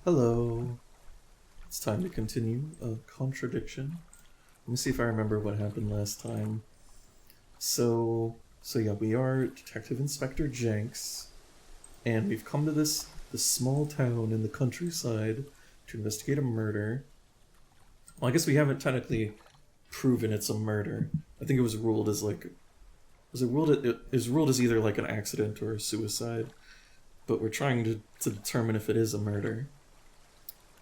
Hello. It's time to continue Contradiction. Let me see if I remember what happened last time. So yeah, we are Detective Inspector Jenks, and we've come to this small town in the countryside to investigate a murder. Well, I guess we haven't technically proven it's a murder. I think it was ruled as it is ruled as either like an accident or a suicide, but we're trying to determine if it is a murder.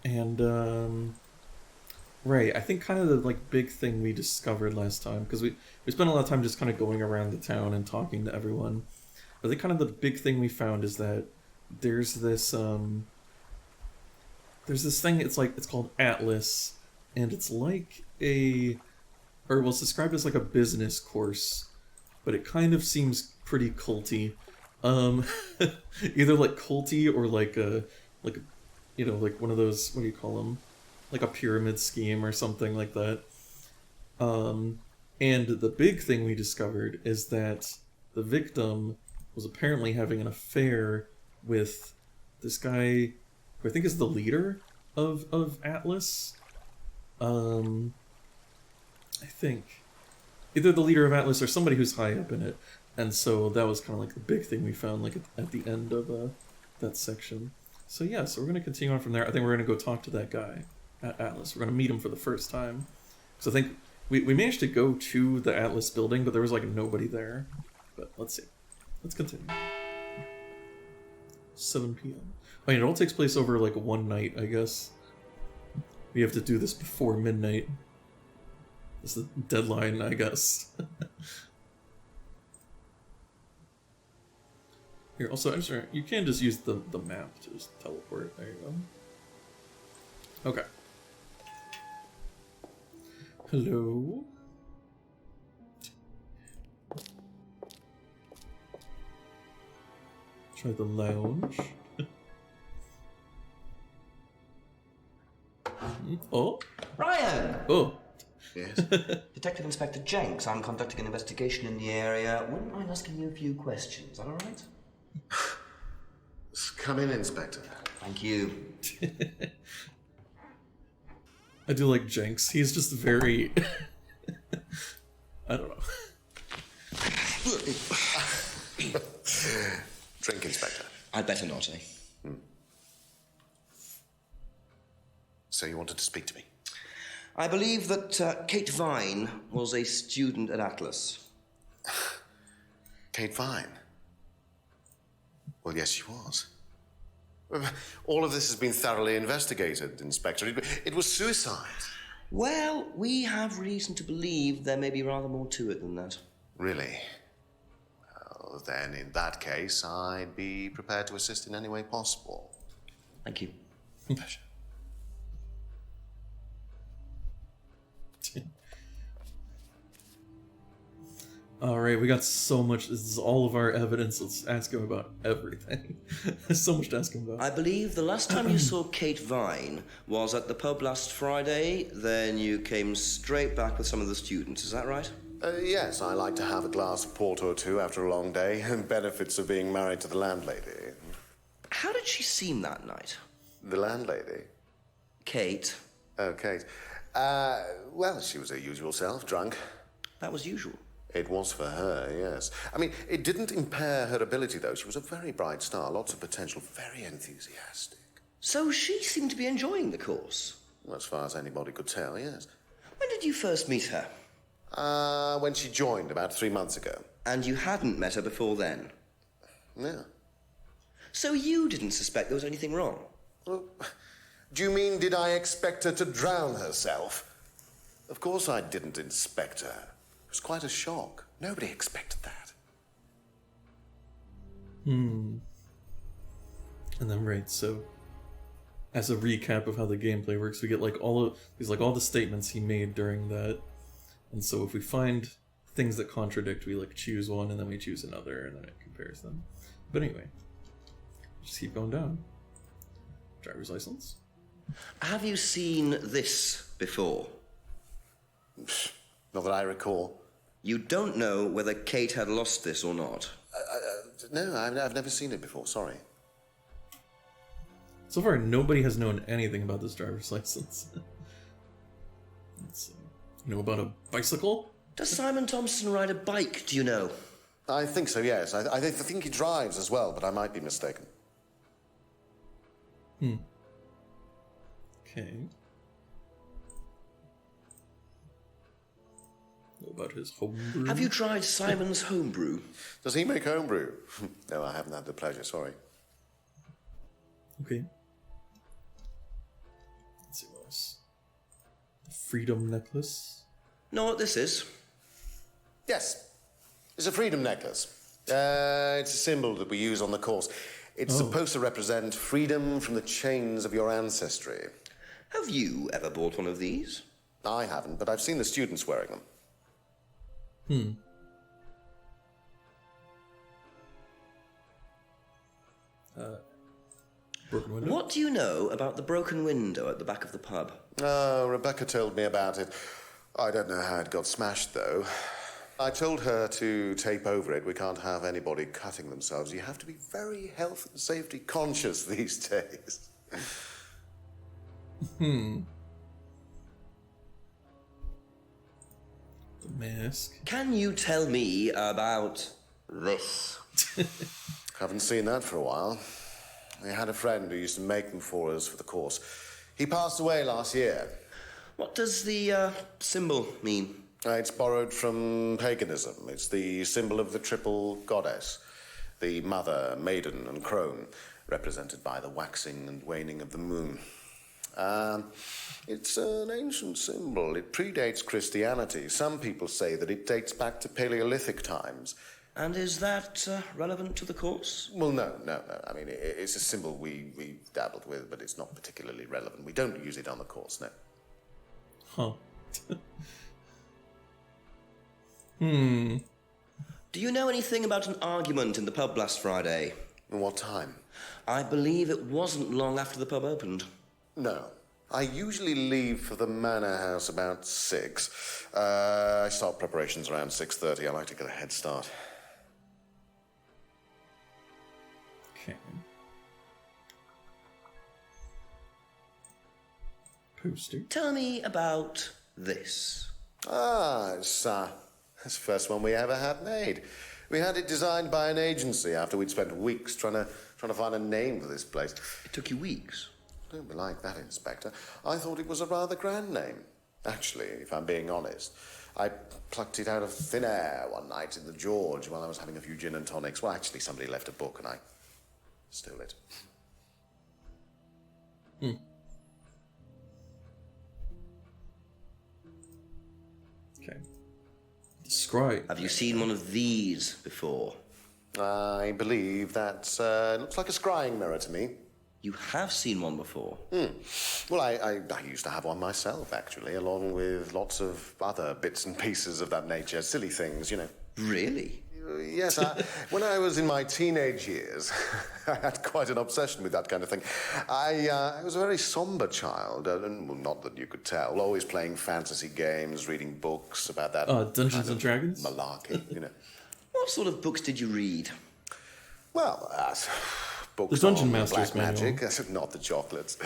And right, I think kind of the like big thing we discovered last time, because we spent a lot of time just kind of going around the town and talking to everyone. I think kind of the big thing we found is that there's this thing. It's called Atlas, and it's like it's described as like a business course, but it kind of seems pretty culty. Um, Either like culty or like like one of those, what do you call them? Like a pyramid scheme or something like that. And the big thing we discovered is that the victim was apparently having an affair with this guy who I think is the leader of Atlas. I think either the leader of Atlas or somebody who's high up in it. And so that was kind of like the big thing we found like at the end of that section. So yeah, so we're going to continue on from there. I think we're going to go talk to that guy at Atlas. We're going to meet him for the first time. So I think we managed to go to the Atlas building, but there was like nobody there. But let's see. Let's continue. 7 p.m. Oh, it all takes place over like one night, I guess. We have to do this before midnight. That's the deadline, I guess. Here, also, I'm sorry, you can just use the map to just teleport. There you go. Okay. Hello? Try the lounge. Oh? Ryan! Oh. Yes? Detective Inspector Jenks, I'm conducting an investigation in the area. Wouldn't mind asking you a few questions, is that alright? Come in, Inspector. Thank you. I do like Jenks. He's just very... I don't know. Drink, Inspector. I'd better not, eh? So you wanted to speak to me? I believe that Kate Vine was a student at Atlas. Kate Vine? Well, yes, she was. All of this has been thoroughly investigated, Inspector. It was suicide. Well, we have reason to believe there may be rather more to it than that. Really? Well, then, in that case, I'd be prepared to assist in any way possible. Thank you. Pleasure. Alright, we got so much. This is all of our evidence. Let's ask him about everything. There's so much to ask him about. I believe the last time you saw Kate Vine was at the pub last Friday, then you came straight back with some of the students, is that right? Yes, I like to have a glass of port or two after a long day, and benefits of being married to the landlady. How did she seem that night? The landlady? Kate. Oh, Kate. Well, she was her usual self, drunk. That was usual. It was for her, yes. I mean, it didn't impair her ability, though. She was a very bright star, lots of potential, very enthusiastic. So she seemed to be enjoying the course? Well, as far as anybody could tell, yes. When did you first meet her? When she joined, about 3 months ago. And you hadn't met her before then? Yeah. So you didn't suspect there was anything wrong? Well, do you mean, did I expect her to drown herself? Of course I didn't inspect her. It was quite a shock. Nobody expected that. And then right, so as a recap of how the gameplay works, we get like all the statements he made during that. And so if we find things that contradict, we like choose one and then we choose another and then it compares them. But anyway, just keep going down. Driver's license. Have you seen this before? Not that I recall. You don't know whether Kate had lost this or not? No, I've never seen it before, sorry. So far, nobody has known anything about this driver's license. Let's see. You know about a bicycle? Does Simon Thompson ride a bike, do you know? I think so, yes. I think he drives as well, but I might be mistaken. Okay. What about his homebrew? Have you tried Simon's homebrew? Does he make homebrew? No, I haven't had the pleasure, sorry. Okay. Let's see what else. The Freedom Necklace. Know what this is? Yes, it's a freedom necklace. It's a symbol that we use on the course. It's supposed to represent freedom from the chains of your ancestry. Have you ever bought one of these? I haven't, but I've seen the students wearing them. Broken window? What do you know about the broken window at the back of the pub? Rebecca told me about it. I don't know how it got smashed, though. I told her to tape over it. We can't have anybody cutting themselves. You have to be very health and safety conscious these days. The mask. Can you tell me about this? Haven't seen that for a while. We had a friend who used to make them for us for the course. He passed away last year. What does the symbol mean? It's borrowed from paganism. It's the symbol of the triple goddess, the mother, maiden, and crone, represented by the waxing and waning of the moon. It's an ancient symbol. It predates Christianity. Some people say that it dates back to Paleolithic times. And is that relevant to the course? Well, no. I mean, it's a symbol we dabbled with, but it's not particularly relevant. We don't use it on the course, no. Huh. Do you know anything about an argument in the pub last Friday? What time? I believe it wasn't long after the pub opened. No. I usually leave for the manor house about 6. I start preparations around 6:30. I like to get a head start. Okay. Poster. Tell me about this. It's the first one we ever had made. We had it designed by an agency after we'd spent weeks trying to find a name for this place. It took you weeks. Don't be like that, Inspector. I thought it was a rather grand name. Actually, if I'm being honest, I plucked it out of thin air one night in the George while I was having a few gin and tonics. Well, actually, somebody left a book and I stole it. Okay. Scrying. Have you seen one of these before? I believe that looks like a scrying mirror to me. You have seen one before? Well, I used to have one myself, actually, along with lots of other bits and pieces of that nature. Silly things, you know. Really? Yes, when I was in my teenage years, I had quite an obsession with that kind of thing. I was a very somber child, and well, not that you could tell, always playing fantasy games, reading books about that Dungeons and Dragons? malarkey, you know. What sort of books did you read? Well, books The Dungeon on Master's black Manual. magic, not the chocolates.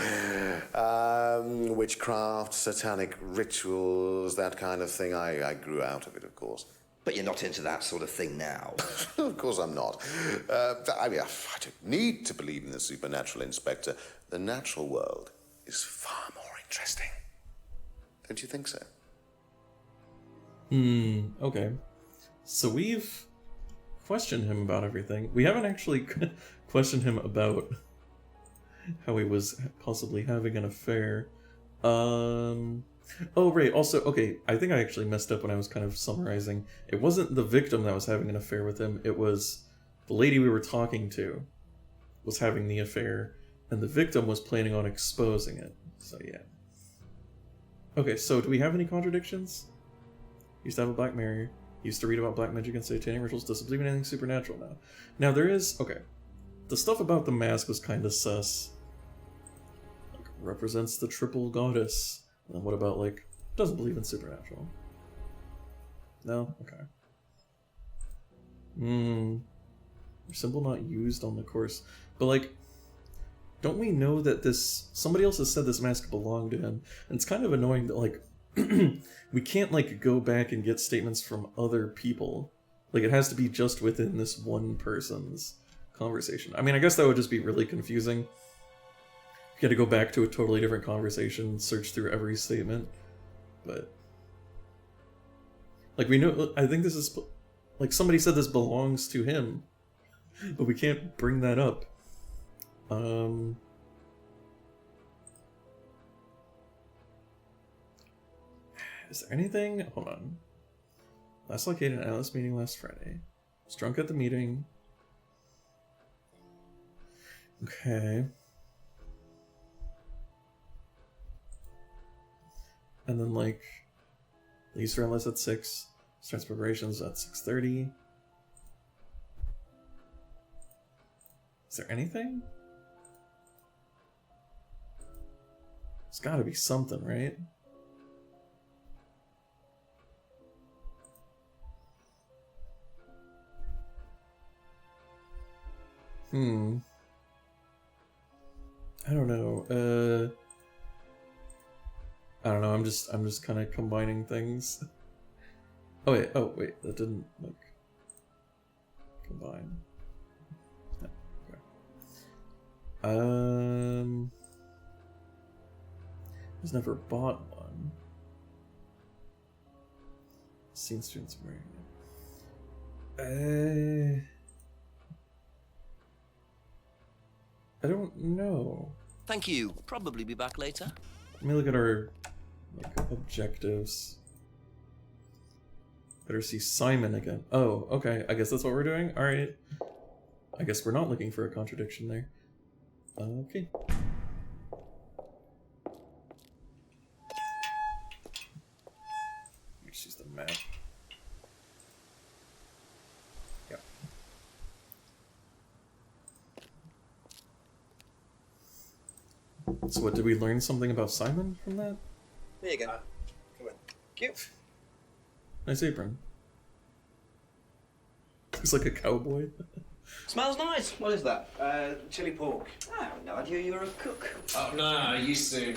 Witchcraft, satanic ritours, that kind of thing. I grew out of it, of course. But you're not into that sort of thing now. Of course I'm not. I mean, I don't need to believe in the supernatural, Inspector. The natural world is far more interesting. Don't you think so? Okay. So we've questioned him about everything. We haven't actually questioned him about how he was possibly having an affair. Oh, right. Also, okay, I think I actually messed up when I was kind of summarizing. It wasn't the victim that was having an affair with him. It was the lady we were talking to was having the affair, and the victim was planning on exposing it. So, yeah. Okay, so do we have any contradictions? Used to have a black mirror. Used to read about black magic and satanic rituals. Doesn't believe in anything supernatural now. Now, there is... Okay. The stuff about the mask was kind of sus. Like, represents the triple goddess. And then what about, like, doesn't believe in supernatural? No? Okay. Symbol not used on the course. But, like, don't we know that somebody else has said this mask belonged to him? And it's kind of annoying that, like, we can't, like, go back and get statements from other people. Like, it has to be just within this one person's conversation. I mean, I guess that would just be really confusing. You had to go back to a totally different conversation, search through every statement. But, like, we know, I think this is, like, somebody said this belongs to him, but we can't bring that up. Is there anything? Hold on. Last located at Alice meeting last Friday. Was drunk at the meeting. Okay. And then, like, leaves for Alice at 6. Starts preparations at 6:30. Is there anything? There's gotta be something, right? I don't know. I don't know. I'm just kind of combining things. Oh wait, that didn't like combine. No, okay. He's never bought one. Seen students wearing it. I don't know. Thank you. Probably be back later. Let me look at our like objectives. Better see Simon again. Oh, okay. I guess that's what we're doing. All right. I guess we're not looking for a contradiction there. Okay. Let's use the map. Yeah. So what, did we learn something about Simon from that? There you go. Come on. Cute. Nice apron. Looks like a cowboy. Smells nice. What is that? Chili pork. I have no idea you were a cook. Oh no, I used to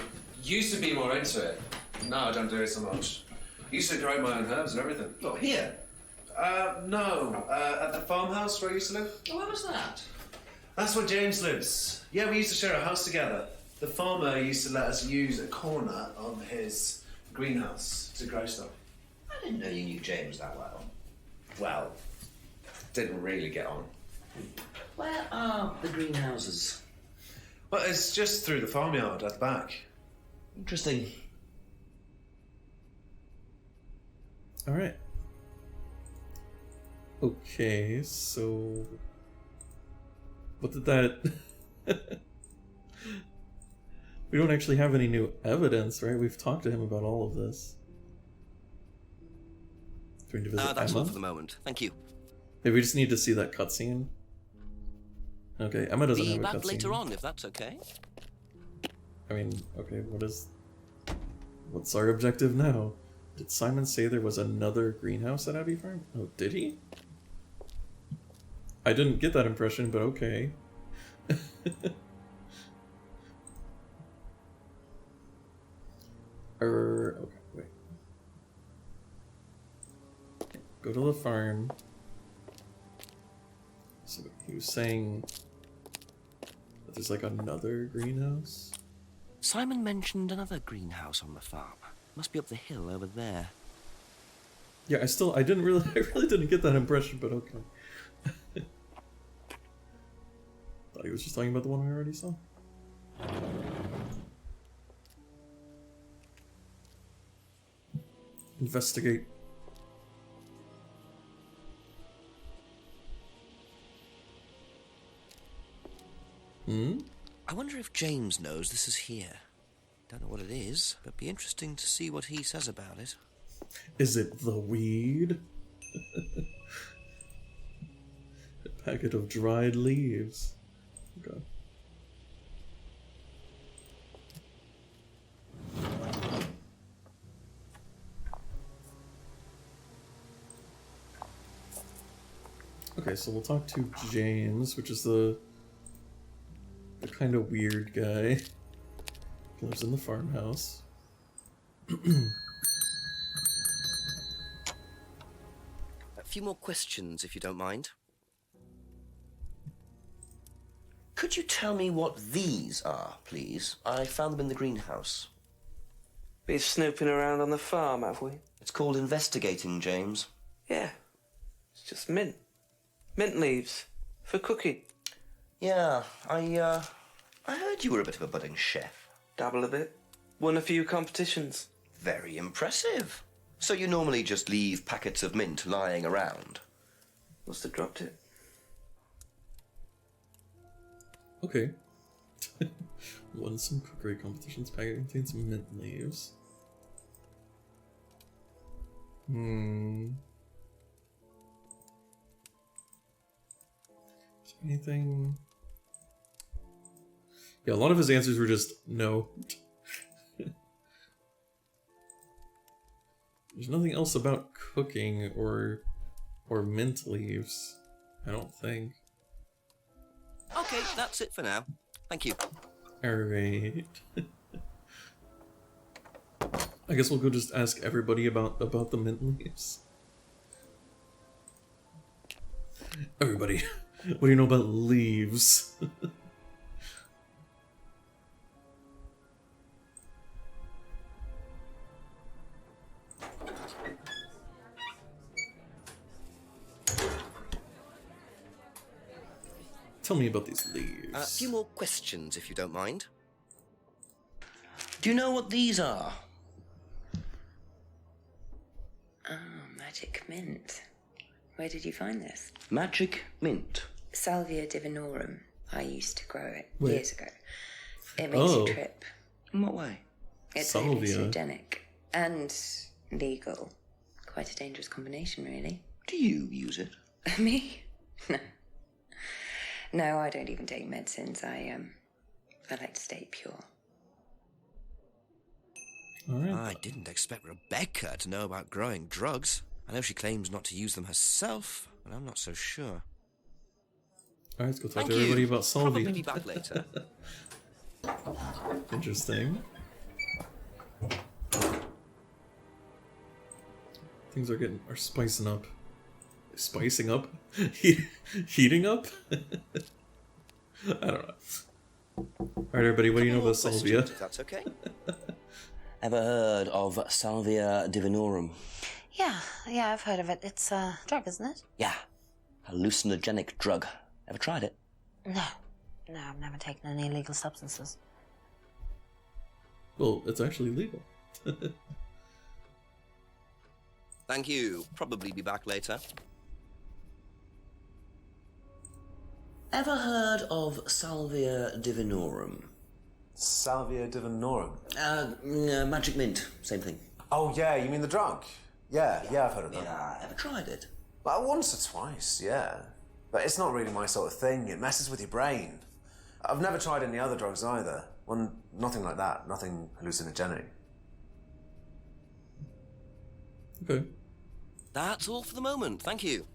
be more into it. No, I don't do it so much. Used to grow my own herbs and everything. What, here? No, at the farmhouse where I used to live. Oh, where was that? That's where James lives. Yeah, we used to share a house together. The farmer used to let us use a corner on his greenhouse to grow stuff. I didn't know you knew James that well. Well, didn't really get on. Where are the greenhouses? Well, it's just through the farmyard at the back. Interesting. Alright. Okay, so... What did that... We don't actually have any new evidence, right? We've talked to him about all of this. Do we need to visit That's Emma? all for the moment. Thank you. Maybe we just need to see that cutscene. Okay, Emma doesn't Be have a back cutscene. later on, if that's okay. I mean, okay, what's our objective now? Did Simon say there was another greenhouse at Abbey Farm? Oh, did he? I didn't get that impression, but okay. Okay, wait. Go to the farm. So he was saying that there's like another greenhouse? Simon mentioned another greenhouse on the farm. Must be up the hill over there. Yeah, I really didn't get that impression, but okay. Thought he was just talking about the one we already saw. Investigate. I wonder if James knows this is here. Don't know what it is, but be interesting to see what he says about it. Is it the weed? A packet of dried leaves. Okay. Okay, so we'll talk to James, which is the kind of weird guy. Lives in the farmhouse. A few more questions, if you don't mind. Could you tell me what these are, please? I found them in the greenhouse. Been snooping around on the farm, have we? It's called investigating, James. Yeah. It's just mint. Mint leaves. For cooking. Yeah, I heard you were a bit of a budding chef. Dabble a bit. Won a few competitions. Very impressive. So you normally just leave packets of mint lying around? Must have dropped it. Okay. Won some cookery competitions. Packet contains some mint leaves. Is there anything? Yeah, a lot of his answers were just no. There's nothing else about cooking or mint leaves, I don't think. Okay, that's it for now. Thank you. Alright. I guess we'll go just ask everybody about the mint leaves. Everybody, what do you know about leaves? Tell me about these leaves. A few more questions, if you don't mind. Do you know what these are? Oh, magic mint. Where did you find this? Magic mint. Salvia divinorum. I used to grow it Wait. years ago. It makes Oh. you trip. In what way? It's Salvia. hallucinogenic and legal. Quite a dangerous combination, really. Do you use it? Me? No. No, I don't even take medicines. I like to stay pure. Alright. I didn't expect Rebecca to know about growing drugs. I know she claims not to use them herself, but I'm not so sure. Alright, let's go talk Thank to everybody you. about salvia. Probably be back later. Interesting. Things are spicing up. Spicing up? Heating up? I don't know. Alright, everybody, what do you know about salvia? If that's okay. Ever heard of Salvia divinorum? Yeah, I've heard of it. It's a drug, isn't it? Yeah. Hallucinogenic drug. Ever tried it? No, I've never taken any illegal substances. Well, it's actually legal. Thank you. Probably be back later. Ever heard of Salvia divinorum? Salvia divinorum. Magic mint. Same thing. Oh, yeah, you mean the drug? Yeah, I've heard of that. Yeah. Ever tried it? Like once or twice, yeah. But it's not really my sort of thing. It messes with your brain. I've never tried any other drugs either. Well, nothing like that. Nothing hallucinogenic. Okay. That's all for the moment. Thank you.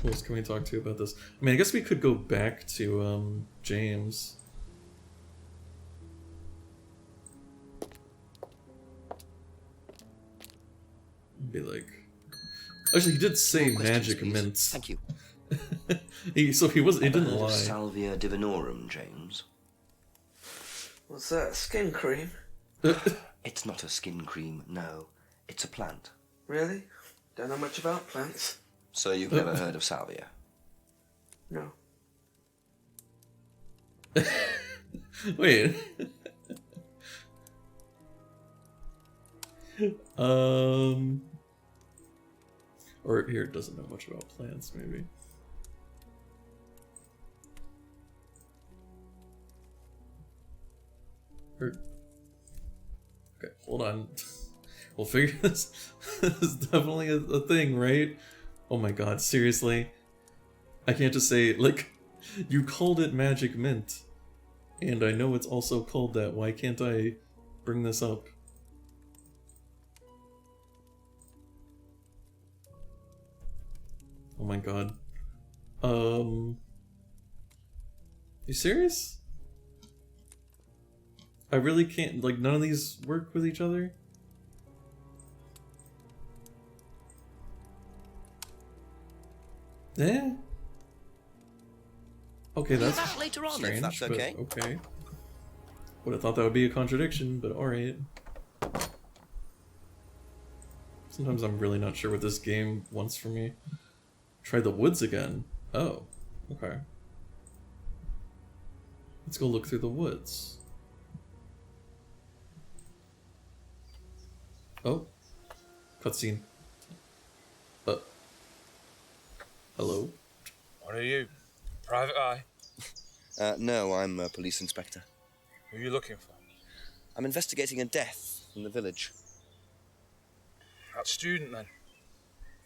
Who else can we talk to about this? I mean, I guess we could go back to, James. Be like... Actually, he did say More questions, magic please. mints. Thank you. He didn't Heard of lie. Salvia divinorum, James. What's that? Skin cream? It's not a skin cream, no. It's a plant. Really? Don't know much about plants. So you've never heard of salvia? No. Wait. Or here, it doesn't know much about plants, maybe. Or... Okay, hold on. We'll figure this. This is definitely a thing, right? Oh my god, seriously? I can't just say, like, you called it magic mint. And I know it's also called that. Why can't I bring this up? Oh my god. You serious? I really can't, like, none of these work with each other? Eh? Okay, We'll do that's that later on, if strange, that's but okay. okay. Would have thought that would be a contradiction, but alright. Sometimes I'm really not sure what this game wants from me. Try the woods again. Oh, okay. Let's go look through the woods. Oh. Cutscene. Hello? What are you? Private eye? No, I'm a police inspector. Who are you looking for? I'm investigating a death in the village. That student, then.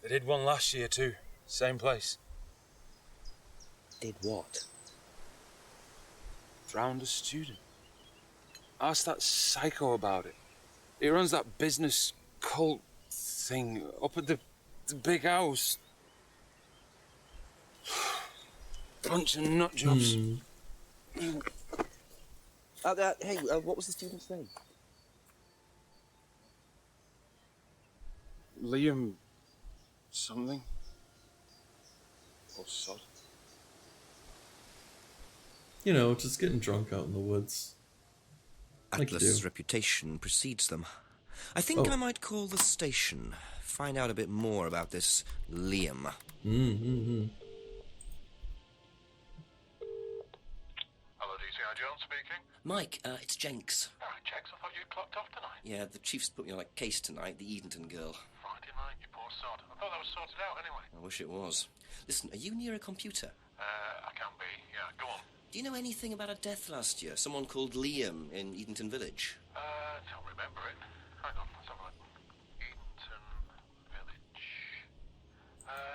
They did one last year, too. Same place. Did what? Drowned a student. Ask that psycho about it. He runs that business cult thing up at the big house. Bunch of nut jobs. Hey, what was the student's name? Liam... something? Or sod? You know, just getting drunk out in the woods. Like you Atlas' do. reputation precedes them. I think Oh. I might call the station. Find out a bit more about this Liam. Hello, DCI Jones speaking. Mike, it's Jenks. Oh, Jenks, I thought you'd clocked off tonight. Yeah, the chief's put me on a case tonight, the Edenton girl. Friday night, you poor sod. I thought that was sorted out anyway. I wish it was. Listen, are you near a computer? I can be. Yeah, go on. Do you know anything about a death last year? Someone called Liam in Edenton Village? Don't remember it. Hang on, let's have a look. Edenton Village.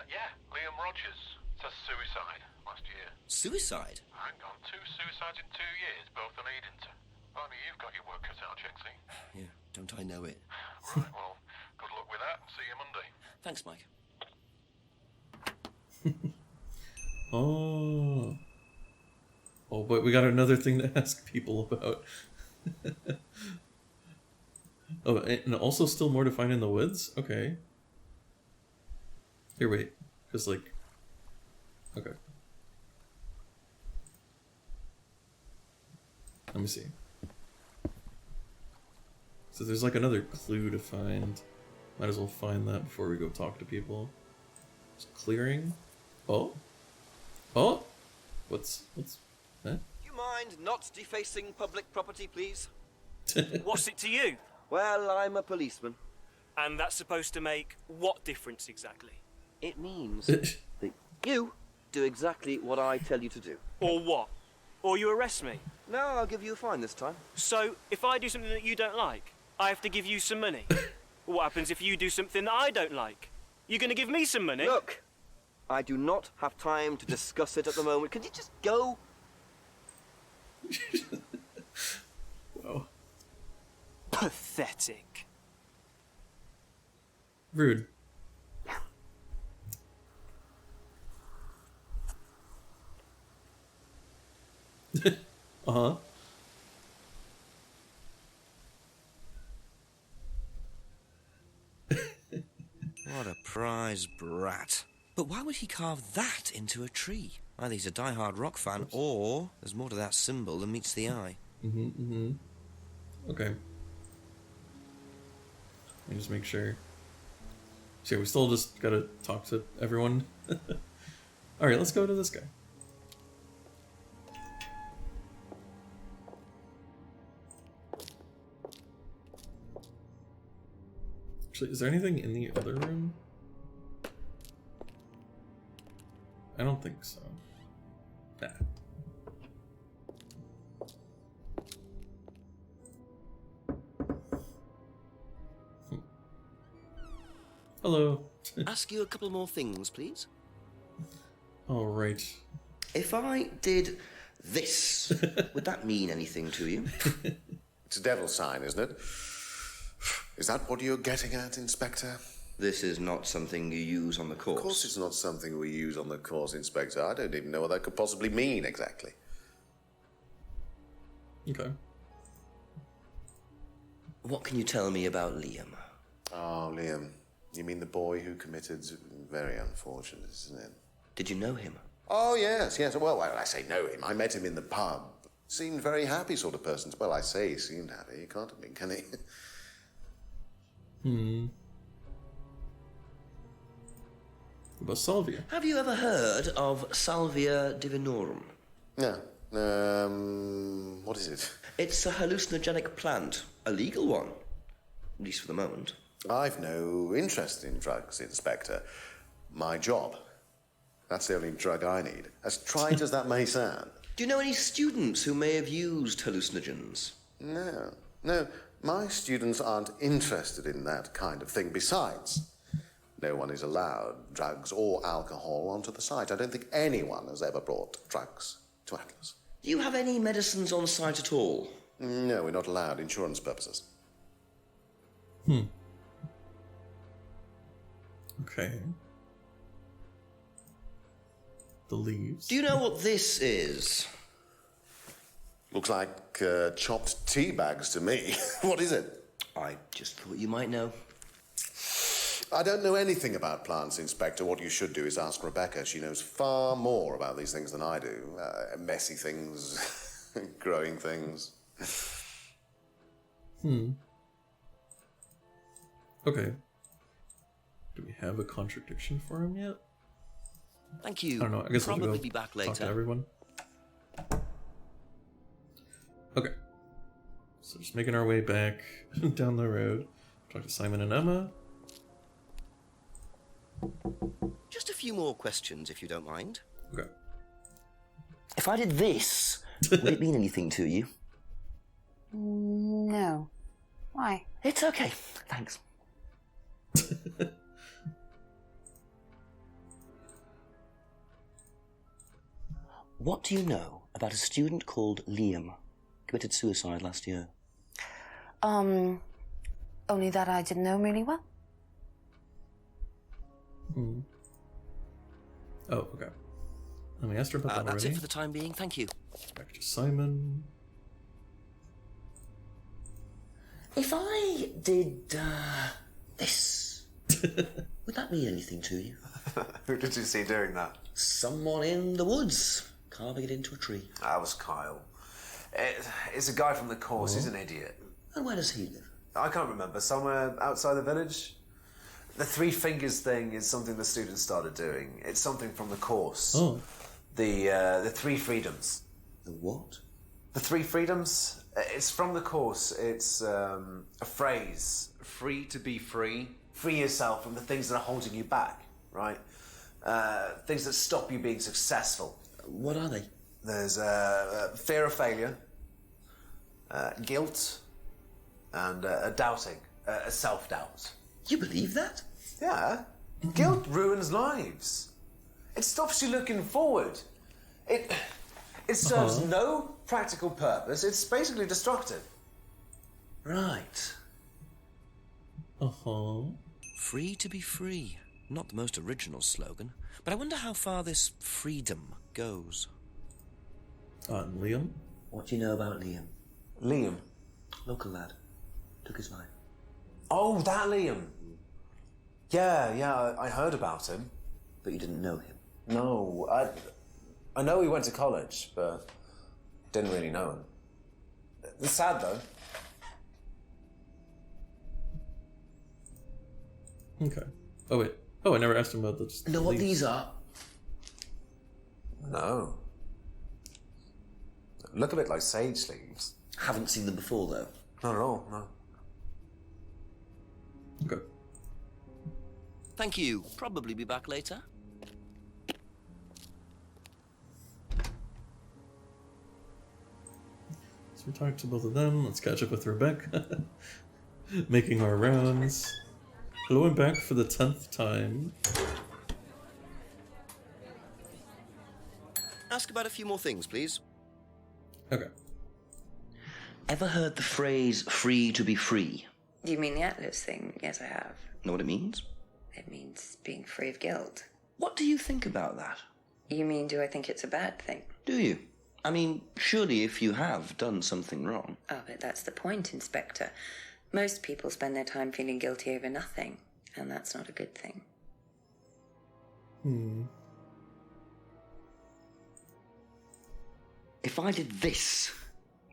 Yeah, Liam Rogers. It says suicide last year. Suicide? Hang on, 2 suicides in 2 years, both on Edenton. Blimey, you've got your work cut out, Jenksy. Yeah, don't I know it. Right, well, good luck with that. See you Monday. Thanks, Mike. Oh. Oh, but we got another thing to ask people about. Oh, and also still more to find in the woods? Okay. Here, wait. Because, like... Okay. Let me see. So there's, like, another clue to find. Might as well find that before we go talk to people. Just clearing. Oh? Oh? What's... Huh? You mind not defacing public property, please? What's it to you? Well, I'm a policeman. And that's supposed to make what difference exactly? It means that you do exactly what I tell you to do. Or what? Or you arrest me? No, I'll give you a fine this time. So, if I do something that you don't like, I have to give you some money? What happens if you do something that I don't like? You're going to give me some money? Look, I do not have time to discuss it at the moment. Could you just go? Wow. Pathetic. Rude. Uh-huh. What a prize brat. But why would he carve that into a tree? Either he's a die-hard rock fan, or there's more to that symbol than meets the eye. Okay. Let me just make sure. So yeah, we still just gotta talk to everyone. Alright, let's go to this guy. Actually, is there anything in the other room? I don't think so. Nah. Hello. Ask you a couple more things, please. Alright. If I did this, would that mean anything to you? It's a devil sign, isn't it? Is that what you're getting at, Inspector? This is not something you use on the course. Of course it's not something we use on the course, Inspector. I don't even know what that could possibly mean, exactly. Okay. What can you tell me about Liam? Oh, Liam. You mean the boy who committed... Very unfortunate, isn't it? Did you know him? Oh, yes. Well, I say know him. I met him in the pub. Seemed very happy sort of person. Well, I say he seemed happy. He can't have been, can he? What about Salvia? Have you ever heard of Salvia divinorum? No. What is it? It's a hallucinogenic plant. A legal one. At least for the moment. I've no interest in drugs, Inspector. My job. That's the only drug I need. As trite as that may sound. Do you know any students who may have used hallucinogens? No. My students aren't interested in that kind of thing. Besides, no one is allowed drugs or alcohol onto the site. I don't think anyone has ever brought drugs to Atlas. Do you have any medicines on site at all? No, we're not allowed. Insurance purposes. Okay. The leaves. Do you know what this is? Looks like chopped tea bags to me. What is it? I just thought you might know. I don't know anything about plants, Inspector. What you should do is ask Rebecca. She knows far more about these things than I do. Messy things, growing things. Okay. Do we have a contradiction for him yet? Thank you. I don't know. I guess we'll Probably go be back talk to later. everyone. Okay. So just making our way back down the road. Talk to Simon and Emma. Just a few more questions, if you don't mind. Okay. If I did this, would it mean anything to you? No. Why? It's okay. Thanks. What do you know about a student called Liam? Committed suicide last year. Only that I didn't know him really well. Oh, okay. And we asked her about that That's already. it for the time being. Thank you. Back to Simon. If I did this, would that mean anything to you? Who did you see doing that? Someone in the woods, carving it into a tree. That was Kyle. It's a guy from the course. He's an idiot. And where does he live? I can't remember. Somewhere outside the village? The three fingers thing is something the students started doing. It's something from the course. Oh. The three freedoms. The what? The three freedoms? It's from the course. It's a phrase. Free to be free. Free yourself from the things that are holding you back, right? Things that stop you being successful. What are they? There's fear of failure, guilt, and a doubting, a self-doubt. You believe that? Yeah. Guilt ruins lives. It stops you looking forward. It serves no practical purpose. It's basically destructive. Right. Free to be free. Not the most original slogan, but I wonder how far this freedom goes. Liam? What do you know about Liam? Liam? Local lad. Took his life. Oh, that Liam. Yeah, I heard about him. But you didn't know him? No, I know he went to college, but didn't really know him. It's sad, though. Okay. Oh, wait. Oh, I never asked him about this. Know what these are? No. Look a bit like sage leaves. Haven't seen them before, though. Not at all, no. Okay. Thank you. Probably be back later. So we talked to both of them. Let's catch up with Rebecca. Making our rounds. Hello, I'm back for the 10th time. Ask about a few more things, please. Okay. Ever heard the phrase free to be free? Do you mean the Atlas thing? Yes, I have. Know what it means? It means being free of guilt. What do you think about that? You mean, do I think it's a bad thing? Do you? I mean, surely if you have done something wrong... Oh, but that's the point, Inspector. Most people spend their time feeling guilty over nothing, and that's not a good thing. If I did this,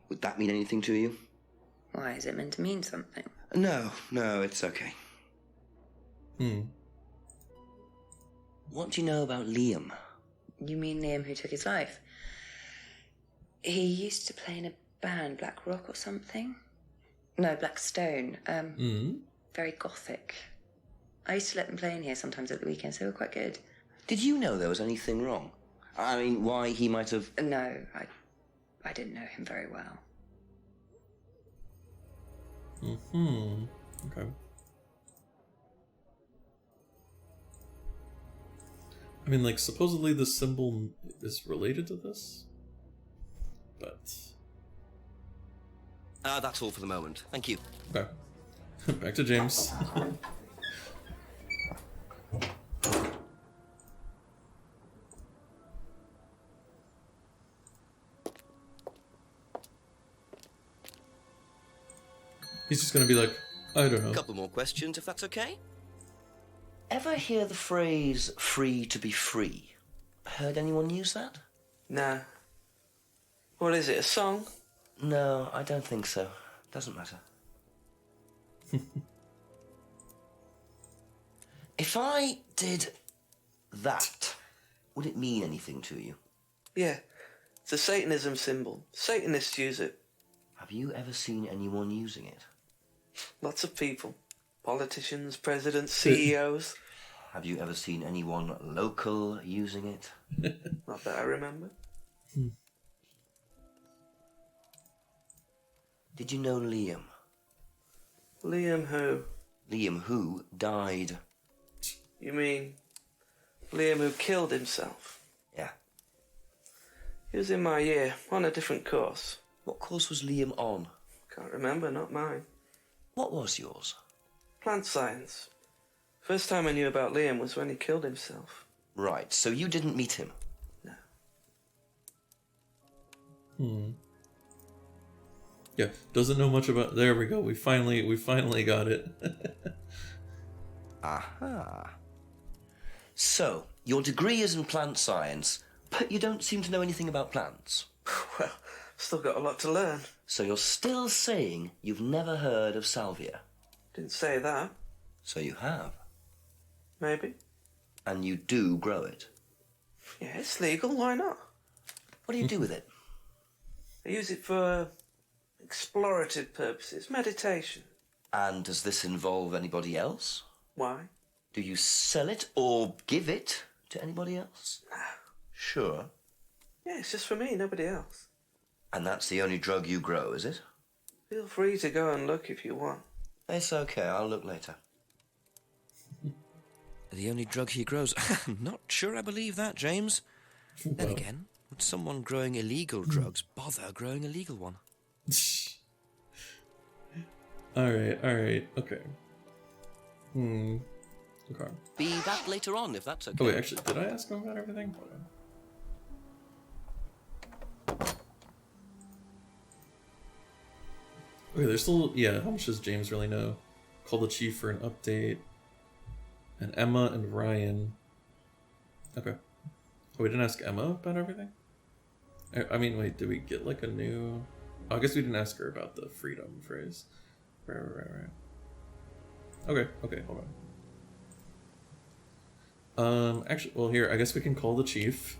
would that mean anything to you? Why is it meant to mean something? No, it's okay. What do you know about Liam? You mean Liam who took his life? He used to play in a band, Black Rock or something? No, Black Stone. Very gothic. I used to let them play in here sometimes at the weekends. They were quite good. Did you know there was anything wrong? I mean, why he might have... No, I didn't know him very well. Okay. I mean, like, supposedly the symbol is related to this, but... that's all for the moment. Thank you. Okay. Back to James. He's just gonna be like, I don't know. A couple more questions, if that's okay. Ever hear the phrase, free to be free? Heard anyone use that? Nah. What is it, a song? No, I don't think so. Doesn't matter. If I did that, would it mean anything to you? Yeah. It's a Satanism symbol. Satanists use it. Have you ever seen anyone using it? Lots of people. Politicians, presidents, CEOs. Have you ever seen anyone local using it? Not that I remember. Did you know Liam? Liam who? Liam who died. You mean Liam who killed himself? Yeah. He was in my year, on a different course. What course was Liam on? Can't remember, not mine. What was yours? Plant science. First time I knew about Liam was when he killed himself. Right, so you didn't meet him? No. Yeah, doesn't know much about... There we go, we finally got it. Aha. So, your degree is in plant science, but you don't seem to know anything about plants. Well, still got a lot to learn. So you're still saying you've never heard of salvia? Didn't say that. So you have? Maybe. And you do grow it? Yeah, it's legal, why not? What do you do with it? I use it for explorative purposes, meditation. And does this involve anybody else? Why? Do you sell it or give it to anybody else? No. Sure. Yeah, it's just for me, nobody else. And that's the only drug you grow, is it? Feel free to go and look if you want. It's okay, I'll look later. The only drug he grows? I'm not sure I believe that, James. Then again, would someone growing illegal drugs bother growing a legal one? Alright, okay. Okay. Be back later on, if that's okay. Oh wait, actually, did I ask him about everything? Hold on. Okay, there's still... Yeah, how much does James really know? Call the chief for an update. And Emma and Ryan. Okay. Oh, we didn't ask Emma about everything? I mean, wait, did we get like a new... Oh, I guess we didn't ask her about the freedom phrase. Right. Okay, hold on. Actually, well, here, I guess we can call the chief.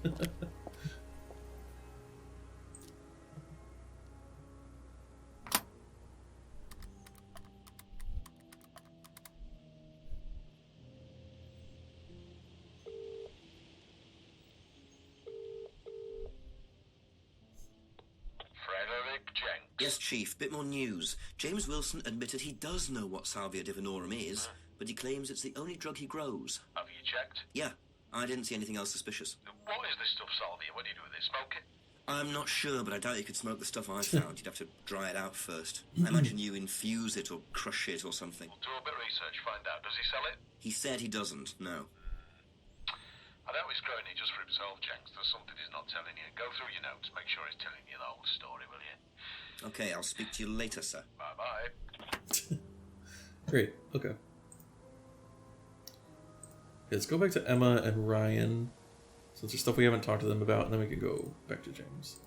Yes, Chief, bit more news. James Wilson admitted he does know what Salvia divinorum is, but he claims it's the only drug he grows. Have you checked? Yeah, I didn't see anything else suspicious. What is this stuff, Salvia? What do you do with it? Smoke it? I'm not sure, but I doubt you could smoke the stuff I found. You'd have to dry it out first. I imagine you infuse it or crush it or something. We'll do a bit of research, find out. Does he sell it? He said he doesn't, no. I know he's growing it just for himself, Jenks. There's something he's not telling you. Go through your notes, make sure he's telling you the whole story, will you? Okay, I'll speak to you later, sir. Bye-bye. Great. Okay. Let's go back to Emma and Ryan, since there's stuff we haven't talked to them about, and then we can go back to James.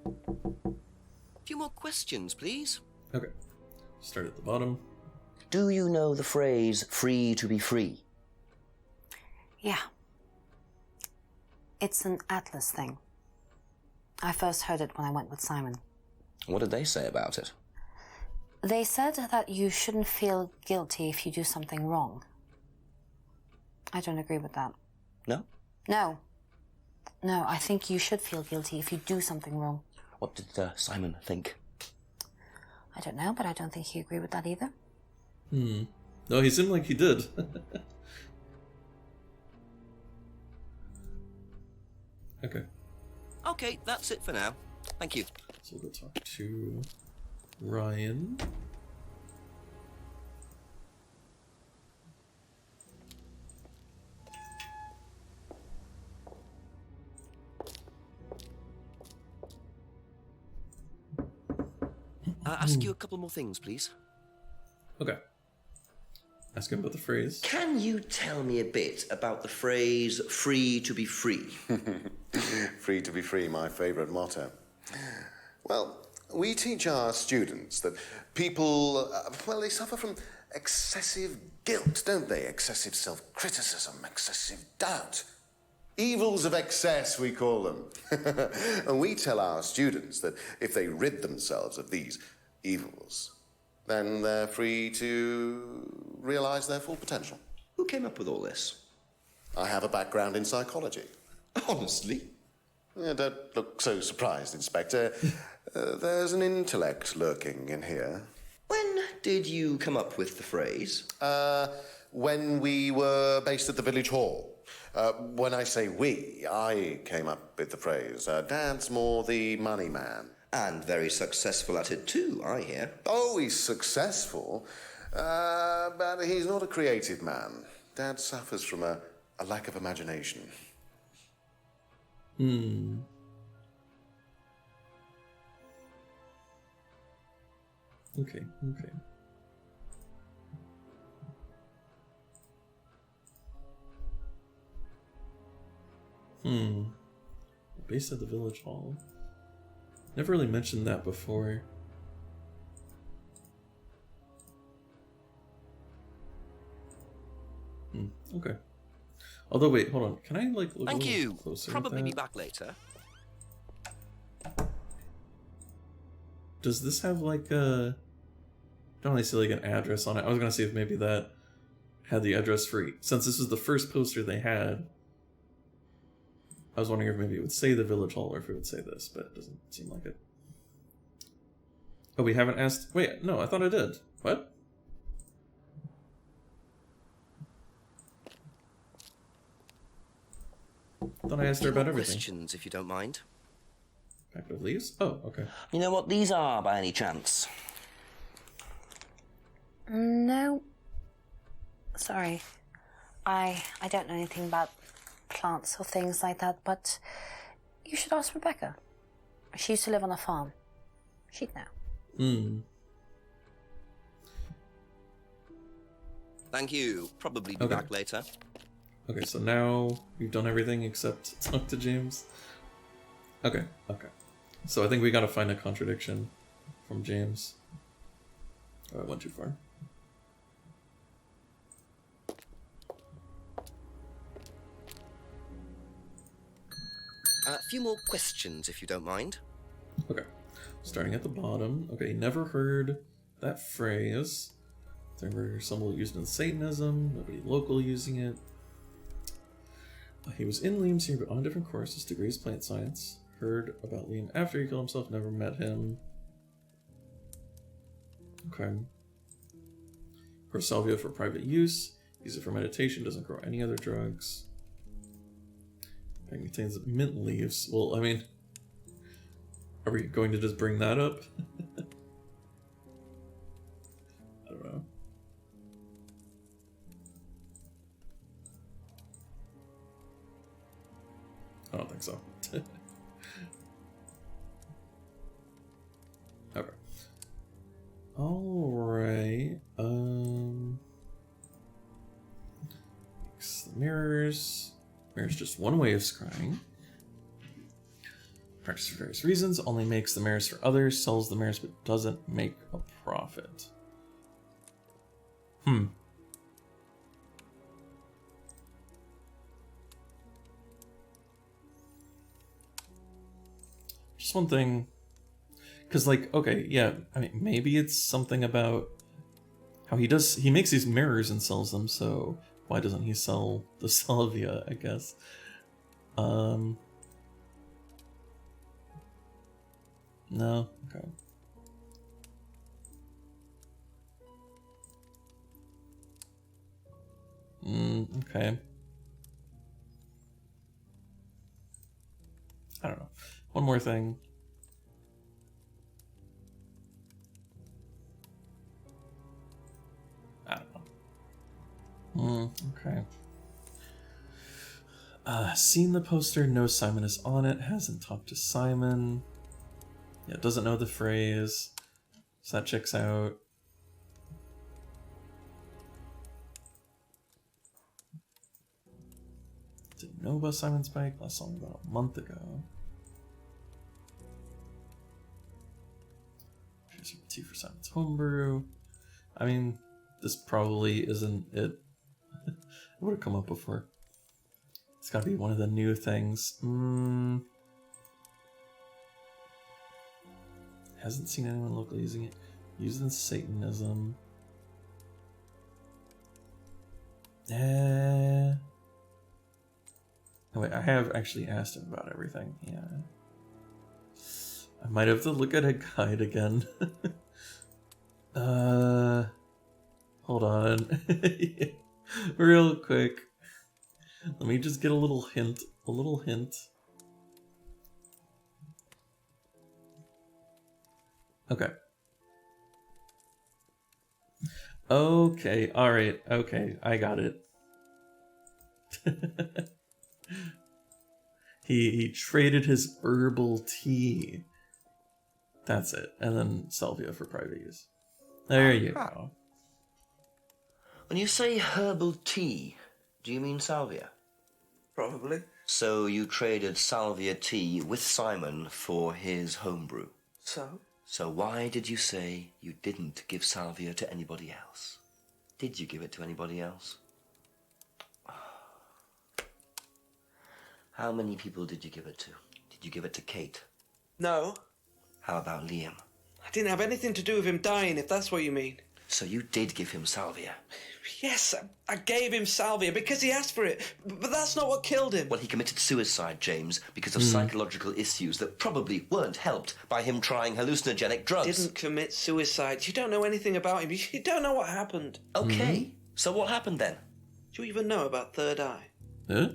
A few more questions, please. Okay. Start at the bottom. Do you know the phrase free to be free? Yeah. It's an Atlas thing. I first heard it when I went with Simon. What did they say about it? They said that you shouldn't feel guilty if you do something wrong. I don't agree with that. No? No. No, I think you should feel guilty if you do something wrong. What did Simon think? I don't know, but I don't think he agreed with that either. No, he seemed like he did. Okay. Okay, that's it for now. Thank you. So we'll go talk to Ryan. Ask you a couple more things, please. Okay. Ask him about the phrase. Can you tell me a bit about the phrase free to be free? Free to be free, my favourite motto. Well, we teach our students that people, well, they suffer from excessive guilt, don't they? Excessive self-criticism, excessive doubt. Evils of excess, we call them. And we tell our students that if they rid themselves of these evils, then they're free to realise their full potential. Who came up with all this? I have a background in psychology. Honestly? Yeah, don't look so surprised, Inspector. There's an intellect lurking in here. When did you come up with the phrase? When we were based at the village hall. When I say we, I came up with the phrase. Dad's more the money man. And very successful at it too, I hear. Oh, he's successful, but he's not a creative man. Dad suffers from a lack of imagination. Okay. Based at the village hall. Never really mentioned that before. Okay. Although, wait, hold on. Can I, like, look Thank a little you. closer Probably at be that? back later. Does this have, like, a... don't really see, like, an address on it. I was gonna see if maybe that had the address for... since this was the first poster they had, I was wondering if maybe it would say the village hall or if it would say this, but it doesn't seem like it. Oh, we haven't asked... wait, no, I thought I did. What? I thought I asked her about everything. Questions, if you don't mind. Pack of leaves? Oh, okay. You know what these are by any chance? No. Sorry. I don't know anything about plants or things like that, but you should ask Rebecca. She used to live on a farm. She'd know. Thank you. Probably be back later. Okay, so now we've done everything except talk to James. Okay. So I think we gotta find a contradiction from James. Oh, I went too far. A few more questions, if you don't mind. Okay, starting at the bottom. Okay, never heard that phrase. Never symbol used in Satanism. Nobody local using it. He was in Liam's here, but on a different course. His degree is plant science. Heard about Liam after he killed himself. Never met him. Okay. Of course, salvia for private use. Use it for meditation. Doesn't grow any other drugs. It contains mint leaves. Well, I mean, are we going to just bring that up? I don't think so. Okay. Alright. Makes the mirrors. Mirror's just one way of scrying. Practice for various reasons. Only makes the mirrors for others. Sells the mirrors but doesn't make a profit. Just one thing. Because, like, okay, yeah, I mean, maybe it's something about how he makes these mirrors and sells them, so why doesn't he sell the salvia, I guess? No? Okay. Okay. I don't know. One more thing. I don't know. Okay. Seen the poster, knows Simon is on it, hasn't talked to Simon. Yeah, doesn't know the phrase. So that checks out. Didn't know about Simon's bike. Last saw him about a month ago. Here's some tea for Simon's homebrew. I mean, this probably isn't it. It would have come up before. It's gotta be one of the new things. Hasn't seen anyone locally using it. Used in Satanism. Oh wait, I have actually asked him about everything. Yeah. I might have to look at a guide again. Hold on. Real quick. Let me just get a little hint. A little hint. Okay. Okay, alright, okay, I got it. He traded his herbal tea. That's it. And then salvia for private use. There you go. When you say herbal tea, do you mean salvia? Probably. So you traded salvia tea with Simon for his homebrew. So? So why did you say you didn't give salvia to anybody else? Did you give it to anybody else? How many people did you give it to? Did you give it to Kate? No. How about Liam? I didn't have anything to do with him dying, if that's what you mean. So you did give him salvia? Yes, I gave him salvia because he asked for it, but that's not what killed him. Well, he committed suicide, James, because of psychological issues that probably weren't helped by him trying hallucinogenic drugs. Didn't commit suicide. You don't know anything about him. You don't know what happened. Okay, so what happened then? Do you even know about Third Eye? Huh?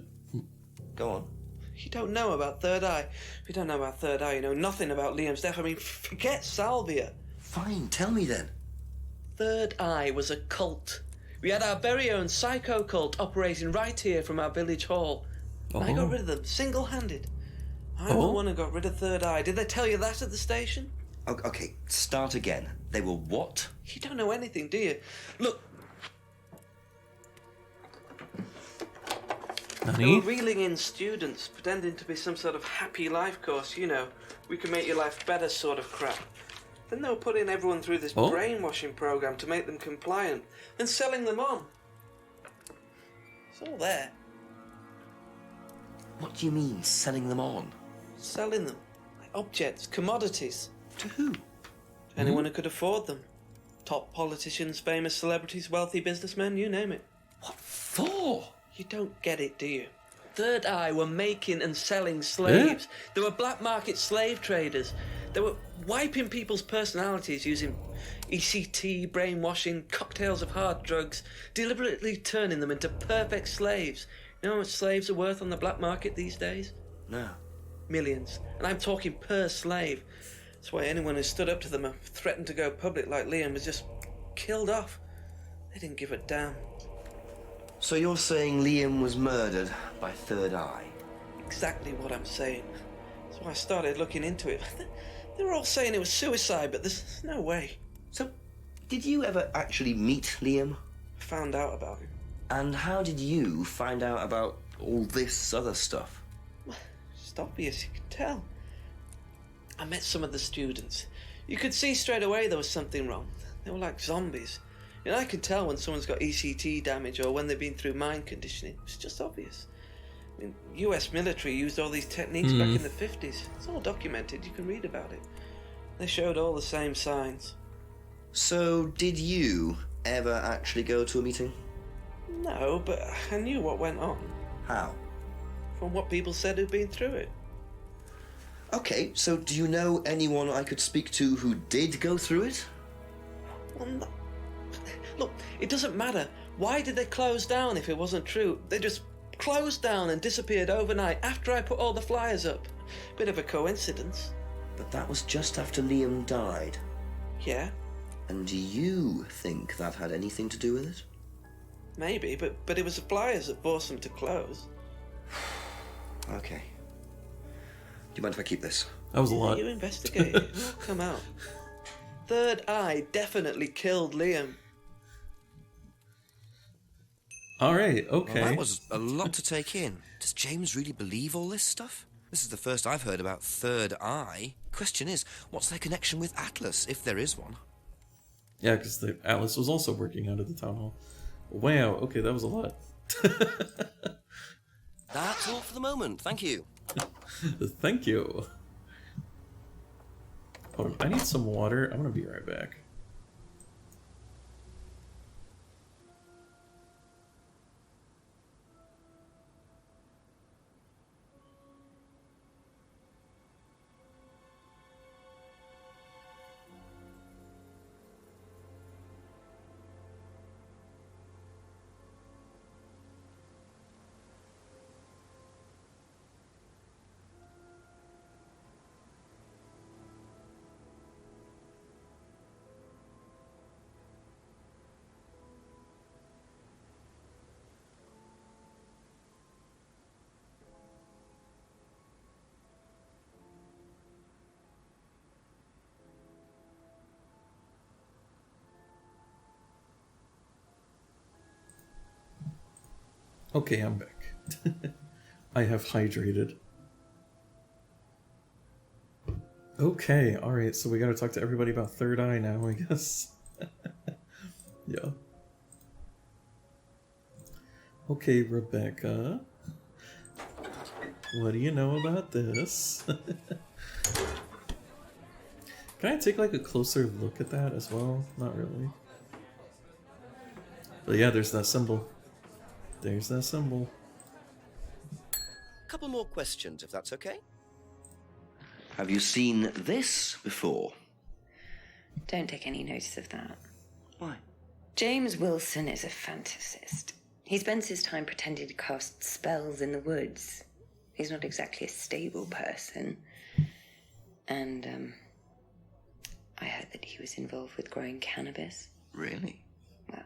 Go on. You don't know about Third Eye. If you don't know about Third Eye, you know nothing about Liam's death. I mean, forget salvia. Fine, tell me then. Third Eye was a cult. We had our very own psycho cult operating right here from our village hall. And I got rid of them, single-handed. I'm the one who got rid of Third Eye. Did they tell you that at the station? Okay, start again. They were what? You don't know anything, do you? Look. They were reeling in students, pretending to be some sort of happy life course, you know. We can make your life better sort of crap. Then they were putting everyone through this brainwashing program to make them compliant and selling them on. It's all there. What do you mean, selling them on? Selling them. Like objects, commodities. To who? Anyone who could afford them. Top politicians, famous celebrities, wealthy businessmen, you name it. What for? You don't get it, do you? Third Eye were making and selling slaves. Yeah. They were black market slave traders. They were wiping people's personalities using ECT, brainwashing, cocktails of hard drugs, deliberately turning them into perfect slaves. You know how much slaves are worth on the black market these days? No. Millions. And I'm talking per slave. That's why anyone who stood up to them and threatened to go public like Liam was just killed off. They didn't give a damn. So you're saying Liam was murdered by Third Eye? exactly what I'm saying. So I started looking into it. They were all saying it was suicide, but there's no way. So, did you ever actually meet Liam? Found out about him. And how did you find out about all this other stuff? It's obvious, you can tell. I met some of the students. You could see straight away there was something wrong. They were like zombies. And I could tell when someone's got ECT damage or when they've been through mind conditioning. It's just obvious. I mean, US military used all these techniques back in the 50s. It's all documented. You can read about it. They showed all the same signs. So, did you ever actually go to a meeting? No, but I knew what went on. How? From what people said who'd been through it. Okay, so do you know anyone I could speak to who did go through it? Well, no. Look, it doesn't matter. Why did they close down if it wasn't true? They just closed down and disappeared overnight after I put all the flyers up. Bit of a coincidence. But that was just after Liam died. Yeah, And do you think that had anything to do with it? maybe, but it was the flyers that forced them to close. Okay. Do you mind if I keep this? That was a lot. You investigate it. It'll come out. Third Eye definitely killed Liam. All right, okay. Well, that was a lot to take in. Does James really believe all this stuff? This is the first I've heard about Third Eye. Question is, what's their connection with Atlas, if there is one? Yeah, because the Atlas was also working out at the town hall. Wow, okay, that was a lot. That's all for the moment. Thank you. Thank you. Oh, I need some water. I'm gonna be right back. Okay, I'm back. I have hydrated. Okay, alright, so we gotta talk to everybody about Third Eye now, I guess. Yeah. Okay, Rebecca. What do you know about this? Can I take like a closer look at that as well? Not really. But yeah, there's that symbol. There's that symbol. A couple more questions, if that's okay. Have you seen this before? Don't take any notice of that. Why? James Wilson is a fantasist. He spends his time pretending to cast spells in the woods. He's not exactly a stable person. And, I heard that he was involved with growing cannabis. Really? Well,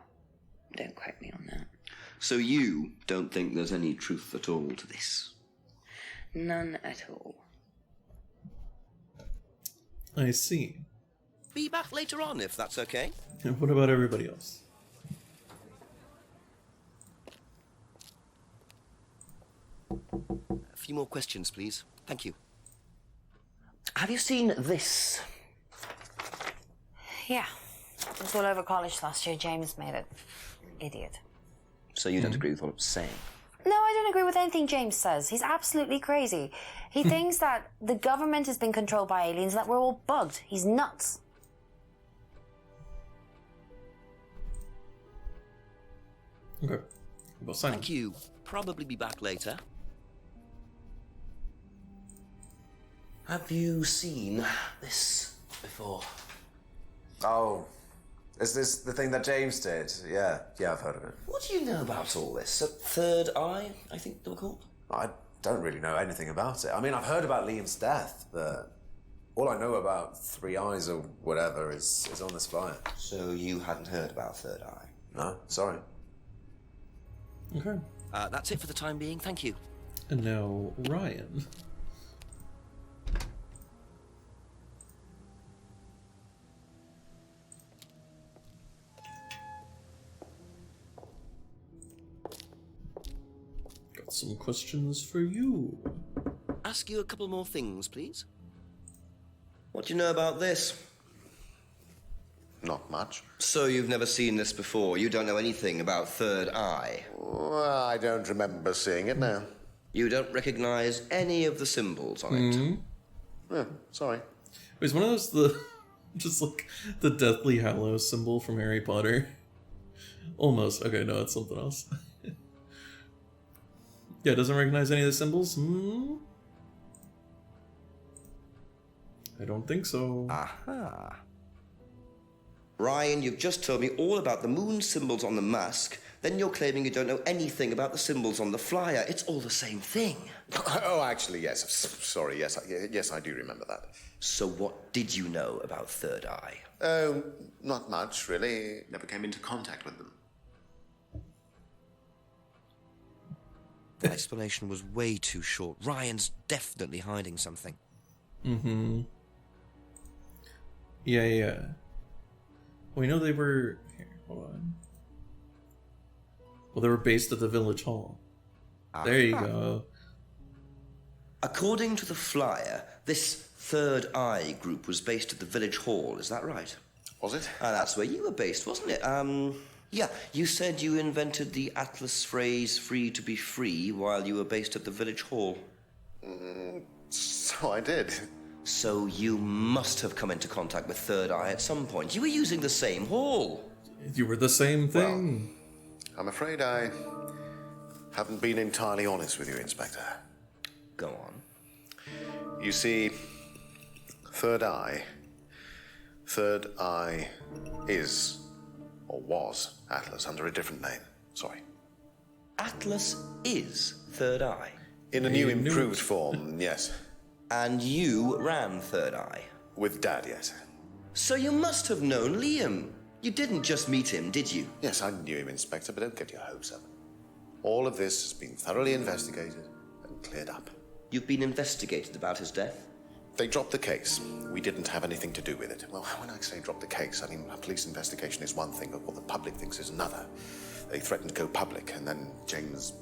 don't quote me on that. So you don't think there's any truth at all to this? None at all. I see. Be back later on, if that's okay. And what about everybody else? A few more questions, please. Thank you. Have you seen this? Yeah. It was all over college last year. James made it. Idiot. So you don't agree with what I'm saying? No, I don't agree with anything James says. He's absolutely crazy. He thinks that the government has been controlled by aliens and that we're all bugged. He's nuts. Okay. Well, Simon. Thank you. Probably be back later. Have you seen this before? Oh, is this the thing that James did? Yeah, I've heard of it. What do you know about all this? A Third Eye, I think they were called? I don't really know anything about it. I mean, I've heard about Liam's death, but all I know about Three Eyes or whatever is on this flyer. So you hadn't heard about Third Eye? No, sorry. Okay. That's it for the time being. Thank you. And now Ryan. Got some questions for you. Ask you a couple more things, please. What do you know about this? Not much. So you've never seen this before? You don't know anything about Third Eye? Well, I don't remember seeing it now. You don't recognize any of the symbols on it? Oh, sorry. Is one of those just like the Deathly Hallows symbol from Harry Potter? Almost. Okay, no, it's something else. Yeah, doesn't recognize any of the symbols? I don't think so. Aha. Ryan, you've just told me all about the moon symbols on the mask. Then you're claiming you don't know anything about the symbols on the flyer. It's all the same thing. Oh, actually, yes. Sorry, yes, yes, I do remember that. So what did you know about Third Eye? Oh, not much, really. Never came into contact with them. That explanation was way too short. Ryan's definitely hiding something. Yeah. We know they were... Here, hold on. Well, they were based at the village hall. There you go. According to the flyer, this Third Eye group was based at the village hall, is that right? Was it? That's where you were based, wasn't it? Yeah, you said you invented the Atlas phrase, free to be free, while you were based at the village hall. So I did. So you must have come into contact with Third Eye at some point. You were using the same hall. You were the same thing. Well, I'm afraid I haven't been entirely honest with you, Inspector. Go on. You see, Third Eye is, or was, Atlas under a different name. Sorry. Atlas is Third Eye? In a new improved form, yes. And you ran Third Eye? With Dad, yes. So you must have known Liam. You didn't just meet him, did you? Yes, I knew him, Inspector, but don't get your hopes up. All of this has been thoroughly investigated and cleared up. You've been investigated about his death? They dropped the case. We didn't have anything to do with it. Well, when I say drop the case, I mean a police investigation is one thing, but what the public thinks is another. They threatened to go public, and then James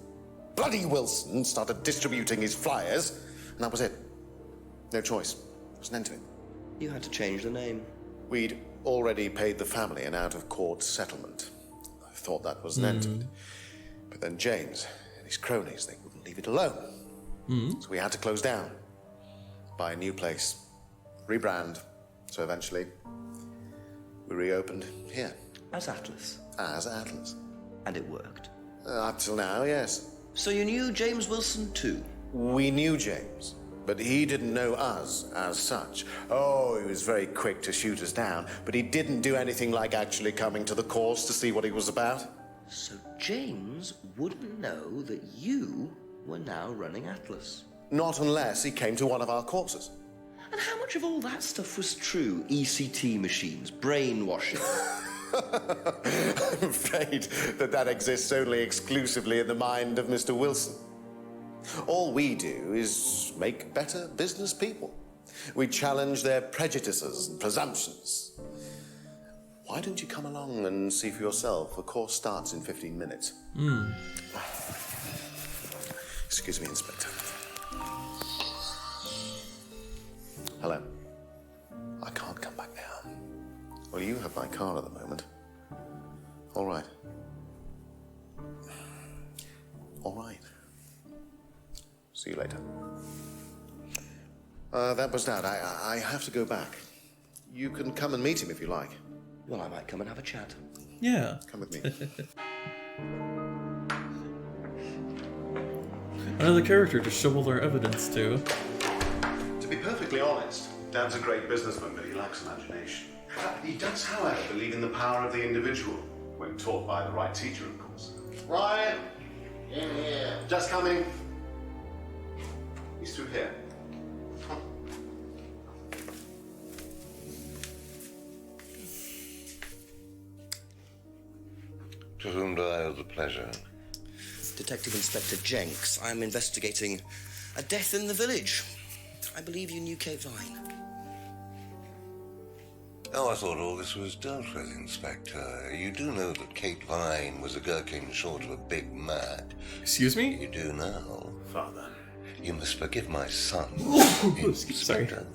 bloody Wilson started distributing his flyers, and that was it. No choice. There was an end to it. You had to change the name. We'd already paid the family an out-of-court settlement. I thought that was an end to it. But then James and his cronies, they wouldn't leave it alone. So we had to close down, buy a new place, rebrand. So eventually, we reopened here. As Atlas? As Atlas. And it worked? Up till now, yes. So you knew James Wilson too? We knew James, but he didn't know us as such. Oh, he was very quick to shoot us down, but he didn't do anything like actually coming to the course to see what he was about. So James wouldn't know that you were now running Atlas? Not unless he came to one of our courses. And how much of all that stuff was true? ECT machines, brainwashing? I'm afraid that exists only exclusively in the mind of Mr. Wilson. All we do is make better business people. We challenge their prejudices and presumptions. Why don't you come along and see for yourself? The course starts in 15 minutes. Excuse me, Inspector. Hello. I can't come back now. Well, you have my car at the moment. All right. All right. See you later. That was Dad. I have to go back. You can come and meet him if you like. Well, I might come and have a chat. Yeah. Come with me. Another character to shovel our evidence to. To be perfectly honest, Dad's a great businessman, but he lacks imagination. He does, however, believe in the power of the individual, when taught by the right teacher, of course. Ryan! In here. Just coming. He's through here. To whom do I owe the pleasure? Detective Inspector Jenks. I'm investigating a death in the village. I believe you knew Kate Vine. Oh, I thought all this was dealt with, Inspector. You do know that Kate Vine was a gherkin short of a Big Mac. Excuse me? You do now. Father. You must forgive my son, Inspector.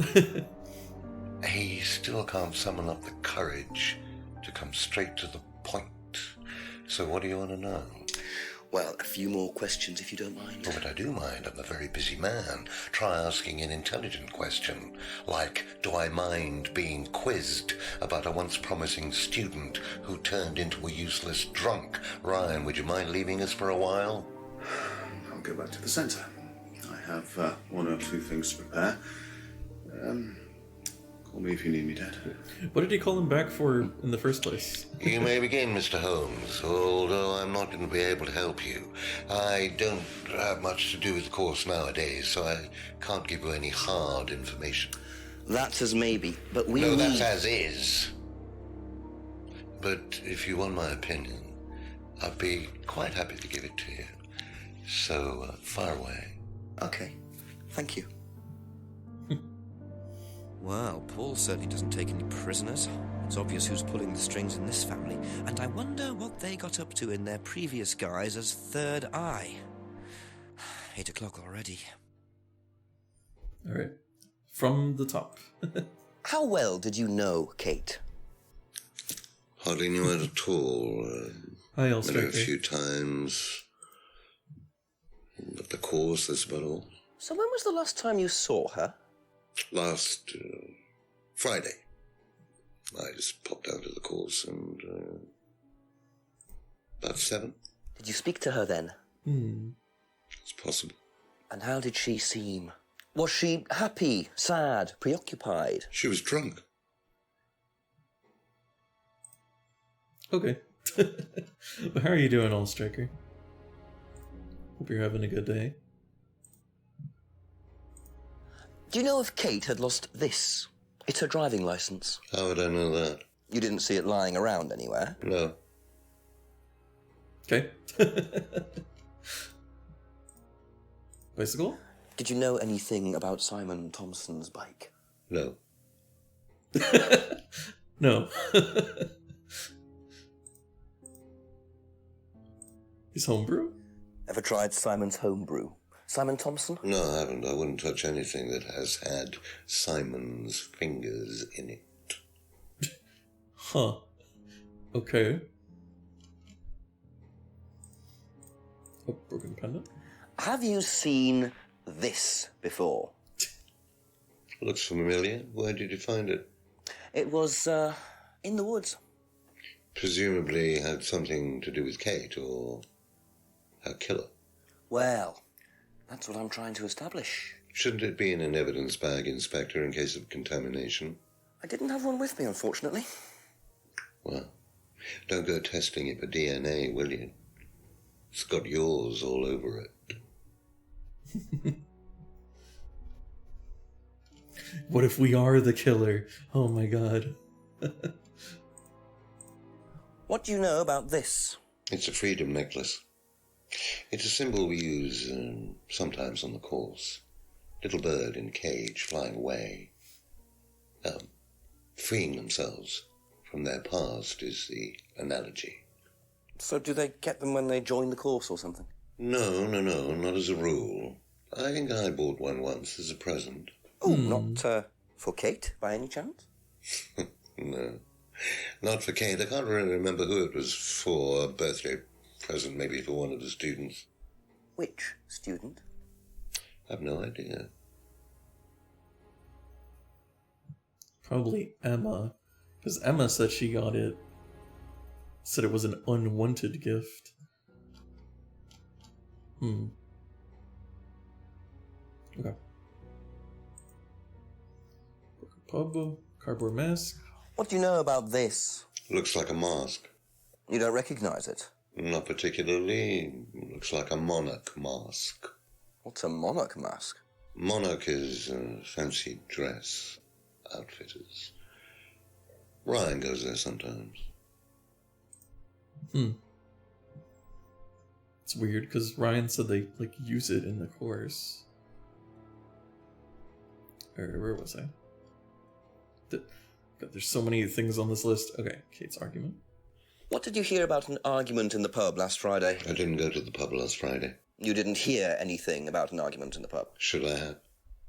He still can't summon up the courage to come straight to the point. So what do you want to know? Well, a few more questions, if you don't mind. Oh, but I do mind. I'm a very busy man. Try asking an intelligent question, like, do I mind being quizzed about a once promising student who turned into a useless drunk? Ryan, would you mind leaving us for a while? I'll go back to the centre. I have one or two things to prepare. Call me if you need me, Dad. What did he call him back for in the first place? You may begin, Mr. Holmes, although I'm not going to be able to help you. I don't have much to do with the course nowadays, so I can't give you any hard information. That's as maybe, but we No, need... that's as is. But if you want my opinion, I'd be quite happy to give it to you. So, fire away. Okay, thank you. Well, Paul certainly doesn't take any prisoners. It's obvious who's pulling the strings in this family, and I wonder what they got up to in their previous guise as Third Eye. 8 o'clock already. All right. From the top. How well did you know Kate? Hardly knew her at all. Hi, Met her a few times. At the course, that's about all. So when was the last time you saw her? Last Friday. I just popped out of the course and about 7. Did you speak to her then? It's possible. And how did she seem? Was she happy, sad, preoccupied? She was drunk. Okay. But how are you doing, Old Striker? Hope you're having a good day. Do you know if Kate had lost this? It's her driving licence. How would I know that? You didn't see it lying around anywhere? No. Okay. Bicycle? Did you know anything about Simon Thompson's bike? No. No. His homebrew? Ever tried Simon's homebrew? Simon Thompson? No, I haven't. I wouldn't touch anything that has had Simon's fingers in it. Huh. Okay. Oh, broken pendant? Have you seen this before? Looks familiar. Where did you find it? It was, in the woods. Presumably had something to do with Kate or her killer. Well, that's what I'm trying to establish. Shouldn't it be in an evidence bag, Inspector, in case of contamination? I didn't have one with me, unfortunately. Well, don't go testing it for DNA, will you? It's got yours all over it. What if we are the killer? Oh my god. What do you know about this? It's a freedom necklace. It's a symbol we use sometimes on the course. Little bird in cage flying away. Freeing themselves from their past is the analogy. So do they get them when they join the course or something? No, not as a rule. I think I bought one once as a present. Oh, not for Kate, by any chance? No, not for Kate. I can't really remember who it was for. A birthday present, maybe for one of the students. Which student? I've no idea. Probably Emma. Because Emma said she got it. Said it was an unwanted gift. Okay. Pub, cardboard mask. What do you know about this? Looks like a mask. You don't recognize it? Not particularly. Looks like a monarch mask. What's a monarch mask? Monarch is fancy dress outfitters. Ryan goes there sometimes. It's weird because Ryan said they like use it in the course. Or where was I? God, there's so many things on this list. Okay, Kate's argument. What did you hear about an argument in the pub last Friday? I didn't go to the pub last Friday. You didn't hear anything about an argument in the pub? Should I have?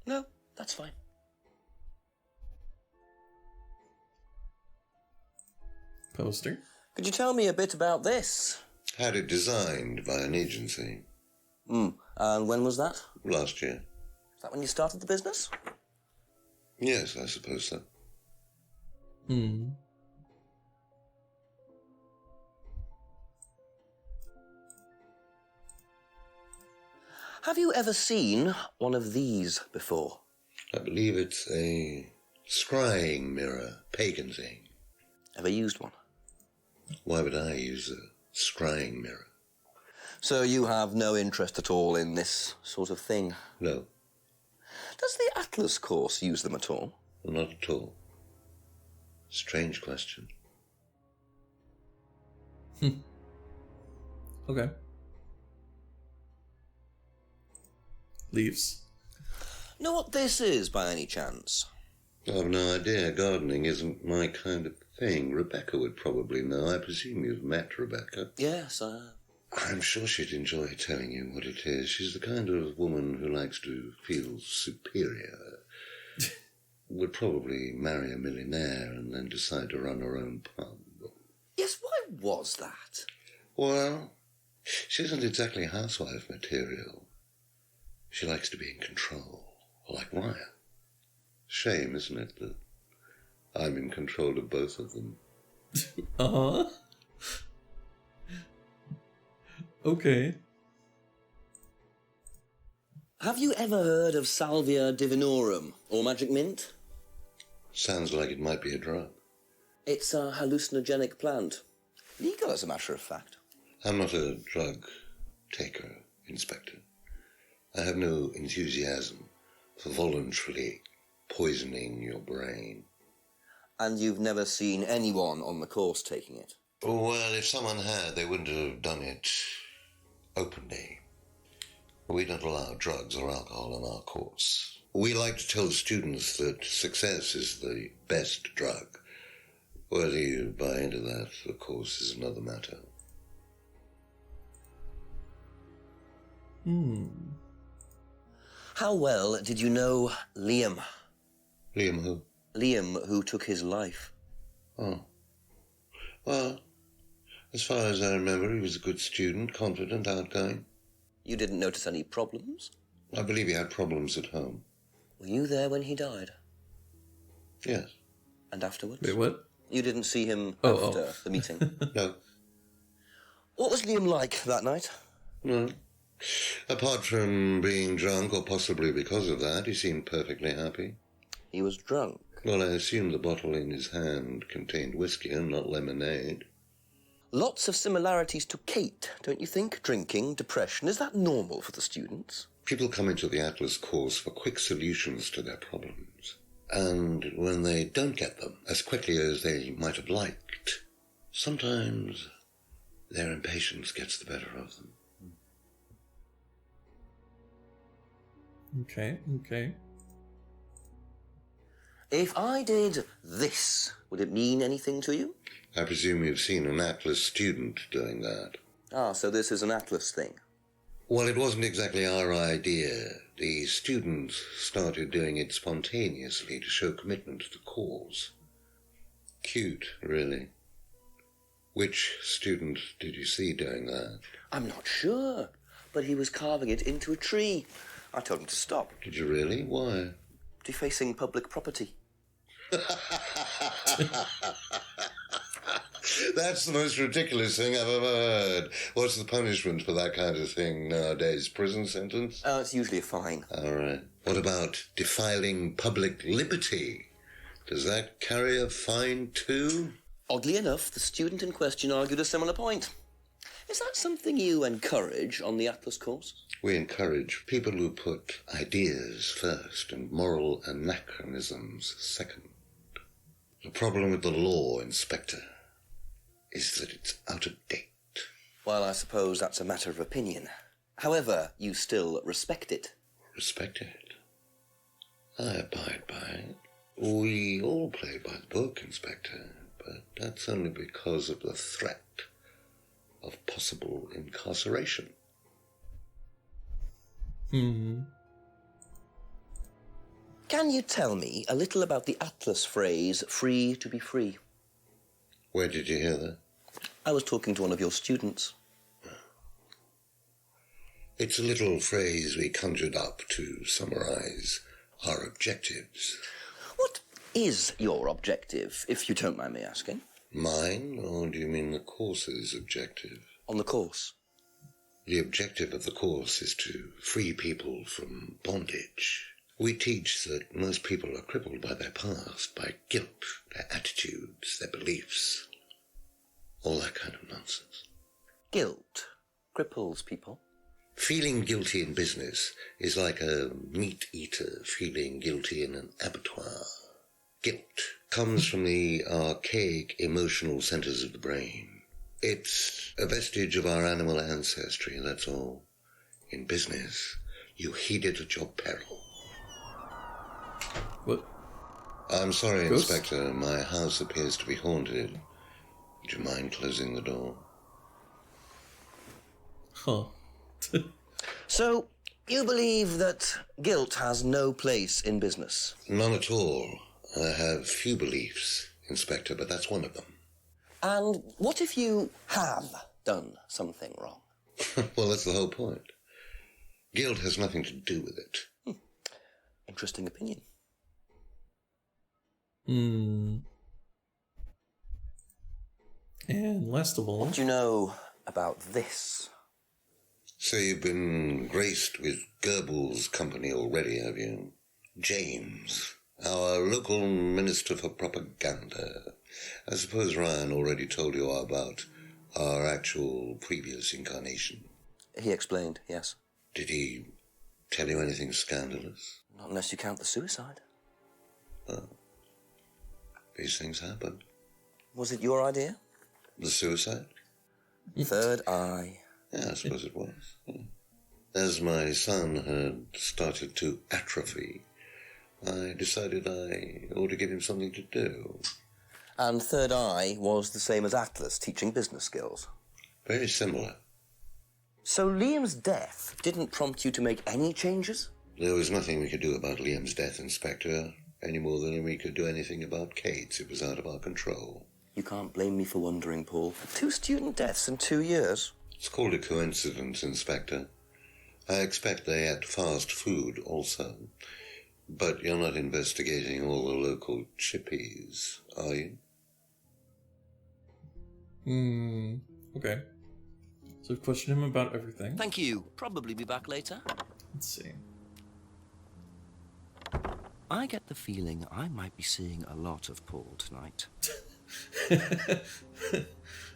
No, that's fine. Poster. Could you tell me a bit about this? Had it designed by an agency. And when was that? Last year. Is that when you started the business? Yes, I suppose so. Have you ever seen one of these before? I believe it's a scrying mirror, pagan thing. Ever used one? Why would I use a scrying mirror? So you have no interest at all in this sort of thing? No. Does the Atlas course use them at all? Not at all. Strange question. Okay. Leaves. Know what this is, by any chance? I've no idea. Gardening isn't my kind of thing. Rebecca would probably know. I presume you've met Rebecca. Yes, I have. I'm sure she'd enjoy telling you what it is. She's the kind of woman who likes to feel superior. Would probably marry a millionaire and then decide to run her own pub. Yes, why was that? Well, she isn't exactly housewife material. She likes to be in control, like Ryan. Shame, isn't it, that I'm in control of both of them? Uh-huh. Okay. Have you ever heard of Salvia divinorum, or magic mint? Sounds like it might be a drug. It's a hallucinogenic plant. Legal, as a matter of fact. I'm not a drug taker, Inspector. I have no enthusiasm for voluntarily poisoning your brain. And you've never seen anyone on the course taking it? Well, if someone had, they wouldn't have done it openly. We don't allow drugs or alcohol in our course. We like to tell students that success is the best drug. Whether you buy into that, of course, is another matter. How well did you know Liam? Liam who? Liam, who took his life. Oh. Well, as far as I remember, he was a good student, confident, outgoing. You didn't notice any problems? I believe he had problems at home. Were you there when he died? Yes. And afterwards? Wait, what? You didn't see him after the meeting? No. What was Liam like that night? No. Apart from being drunk, or possibly because of that, he seemed perfectly happy. He was drunk? Well, I assume the bottle in his hand contained whiskey and not lemonade. Lots of similarities to Kate, don't you think? Drinking, depression. Is that normal for the students? People come into the Atlas course for quick solutions to their problems. And when they don't get them as quickly as they might have liked, sometimes their impatience gets the better of them. Okay. If I did this, would it mean anything to you? I presume you've seen an Atlas student doing that. Ah, so this is an Atlas thing. Well, it wasn't exactly our idea. The students started doing it spontaneously to show commitment to the cause. Cute, really. Which student did you see doing that? I'm not sure, but he was carving it into a tree. I told him to stop. Did you really? Why? Defacing public property. That's the most ridiculous thing I've ever heard. What's the punishment for that kind of thing nowadays? Prison sentence? It's usually a fine. All right. What about defiling public liberty? Does that carry a fine too? Oddly enough, the student in question argued a similar point. Is that something you encourage on the Atlas course? We encourage people who put ideas first and moral anachronisms second. The problem with the law, Inspector, is that it's out of date. Well, I suppose that's a matter of opinion. However, you still respect it. Respect it? I abide by it. We all play by the book, Inspector, but that's only because of the threat of possible incarceration. Hmm. Can you tell me a little about the Atlas phrase, free to be free? Where did you hear that? I was talking to one of your students. It's a little phrase we conjured up to summarize our objectives. What is your objective, if you don't mind me asking? Mine, or do you mean the course's objective? On the course. The objective of the course is to free people from bondage. We teach that most people are crippled by their past, by guilt, their attitudes, their beliefs. All that kind of nonsense. Guilt cripples people. Feeling guilty in business is like a meat eater feeling guilty in an abattoir. Guilt comes from the archaic emotional centers of the brain. It's a vestige of our animal ancestry, that's all. In business, you heed it at your peril. What? I'm sorry, Ghost? Inspector. My house appears to be haunted. Would you mind closing the door? Huh. So, you believe that guilt has no place in business? None at all. I have few beliefs, Inspector, but that's one of them. And what if you have done something wrong? Well, that's the whole point. Guilt has nothing to do with it. Interesting opinion. And last of all... What do you know about this? So you've been graced with Goebbels' company already, have you? James, our local minister for propaganda. I suppose Ryan already told you about our actual previous incarnation. He explained, yes. Did he tell you anything scandalous? Not unless you count the suicide. Well, these things happen. Was it your idea? The suicide? Third eye. Yeah, I suppose it was. As my son had started to atrophy, I decided I ought to give him something to do. And Third Eye was the same as Atlas, teaching business skills. Very similar. So Liam's death didn't prompt you to make any changes? There was nothing we could do about Liam's death, Inspector, any more than we could do anything about Kate's. It was out of our control. You can't blame me for wondering, Paul. 2 student deaths in 2 years. It's called a coincidence, Inspector. I expect they ate fast food also. But you're not investigating all the local chippies, are you? Okay. So we've questioned him about everything. Thank you. Probably be back later. Let's see. I get the feeling I might be seeing a lot of Paul tonight.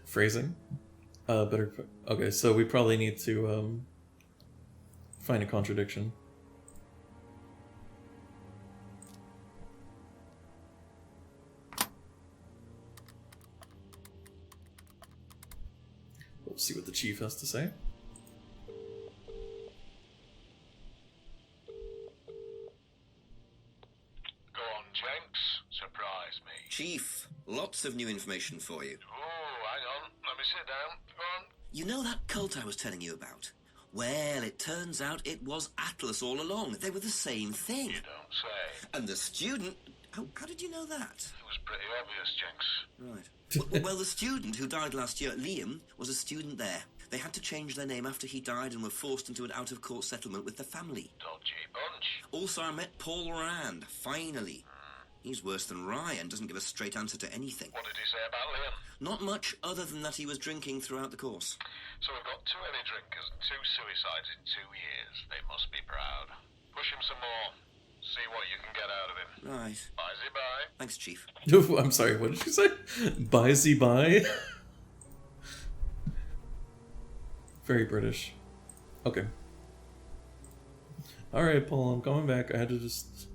Phrasing? Better... Okay, so we probably need to, find a contradiction. We'll see what the chief has to say. Go on, Jenks. Surprise me. Chief, lots of new information for you. Oh, hang on. Let me sit down. Go on. You know that cult I was telling you about? Well, it turns out it was Atlas all along. They were the same thing. You don't say. And the student... How did you know that? It was pretty obvious, Jenks. Right. Well, the student who died last year, Liam, was a student there. They had to change their name after he died and were forced into an out-of-court settlement with the family. Dodgy bunch. Also, I met Paul Rand, finally. He's worse than Ryan, doesn't give a straight answer to anything. What did he say about Liam? Not much, other than that he was drinking throughout the course. So we've got 2 heavy drinkers and 2 suicides in 2 years. They must be proud. Push him some more. See what you can get out of him. Right. Bye-zy-bye. Thanks, Chief. I'm sorry, what did she say? Bye-zy-bye? Very British. Okay. Alright, Paul, I'm coming back. I had to just...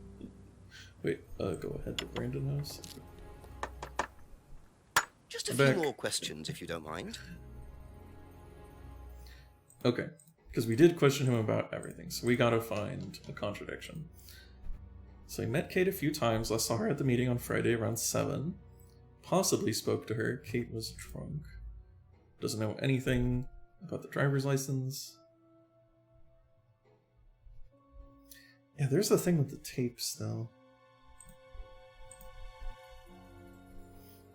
Wait, go ahead to Brandon House. Just a few more questions, if you don't mind. Okay, because we did question him about everything, so we gotta find a contradiction. So he met Kate a few times. Last saw her at the meeting on Friday around 7. Possibly spoke to her. Kate was drunk. Doesn't know anything about the driver's license. Yeah, there's the thing with the tapes, though.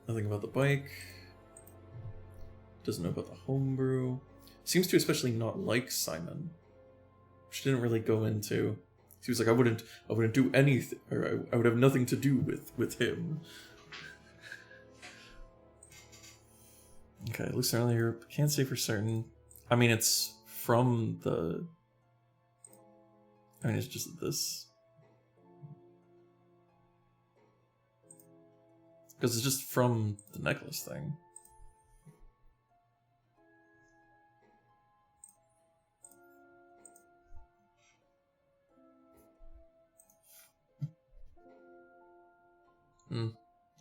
Nothing about the bike. Doesn't know about the homebrew. Seems to especially not like Simon, which didn't really go into. He was like, I wouldn't do anything, or I would have nothing to do with him. Okay, looks earlier. Can't say for certain. I mean, it's from the. I mean, it's just this. Because it's just from the necklace thing.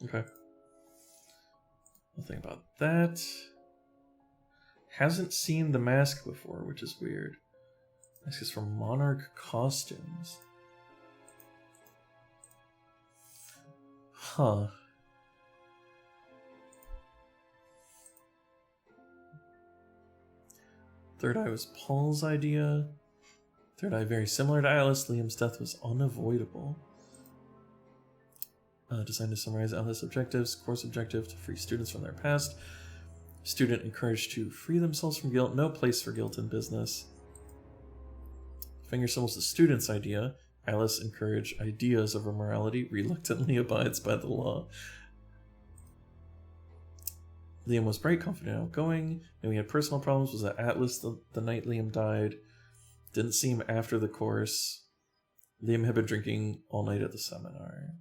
Okay. Nothing about that. Hasn't seen the mask before, which is weird. Mask is from Monarch Costumes. Huh. Third Eye was Paul's idea. Third Eye very similar to Alice. Liam's death was unavoidable. Designed to summarize Alice's objectives. Course objective to free students from their past. Student encouraged to free themselves from guilt. No place for guilt in business. Finger symbols the student's idea. Alice encouraged ideas of her morality. Reluctantly abides by the law. Liam was bright, confident, outgoing. And we had personal problems. Was at Atlas the night Liam died. Didn't see him after the course. Liam had been drinking all night at the seminar.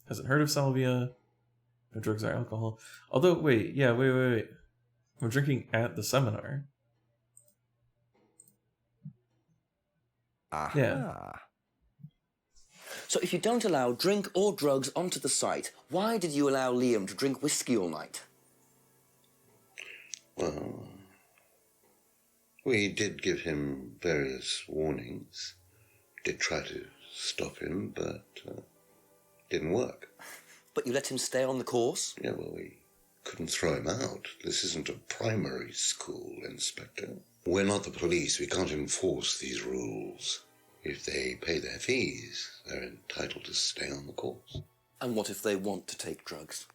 Hasn't heard of salvia. No drugs or alcohol. Although, wait. I'm drinking at the seminar. Aha. Yeah. So if you don't allow drink or drugs onto the site, why did you allow Liam to drink whiskey all night? Well, we did give him various warnings. Did try to stop him, but didn't work. But you let him stay on the course? Yeah, well, we couldn't throw him out. This isn't a primary school, Inspector. We're not the police. We can't enforce these rules. If they pay their fees, they're entitled to stay on the course. And what if they want to take drugs?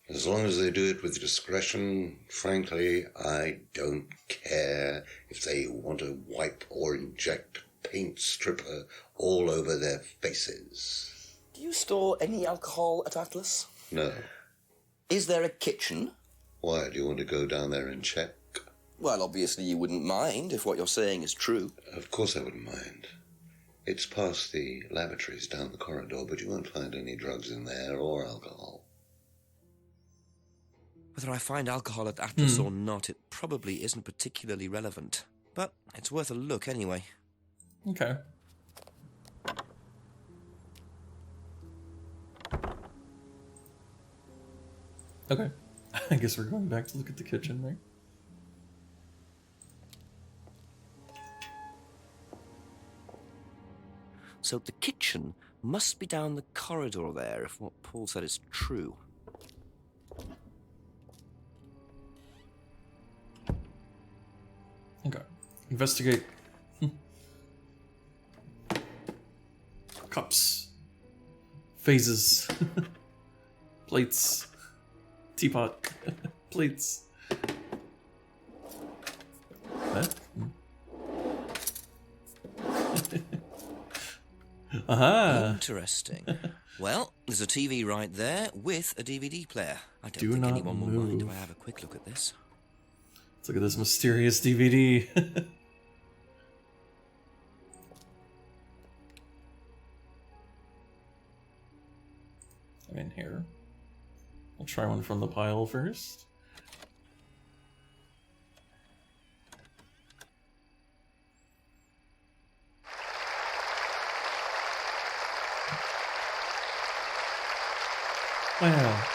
As long as they do it with discretion, frankly, I don't care if they want to wipe or inject paint stripper all over their faces. Do you store any alcohol at Atlas? No. Is there a kitchen? Why, do you want to go down there and check? Well, obviously you wouldn't mind if what you're saying is true. Of course I wouldn't mind. It's past the lavatories down the corridor, but you won't find any drugs in there or alcohol. Whether I find alcohol at Atlas or not, it probably isn't particularly relevant. But it's worth a look anyway. Okay. Okay. I guess we're going back to look at the kitchen, right? So the kitchen must be down the corridor there, if what Paul said is true. Okay. Investigate. Cups. Vases. Plates. Teapot. Plates. What? Aha! Interesting. Well, there's a TV right there with a DVD player. I don't Do think not anyone will mind if move. I have a quick look at this. Let's look at this mysterious DVD. I'm in here. I'll try one from the pile first. Wow.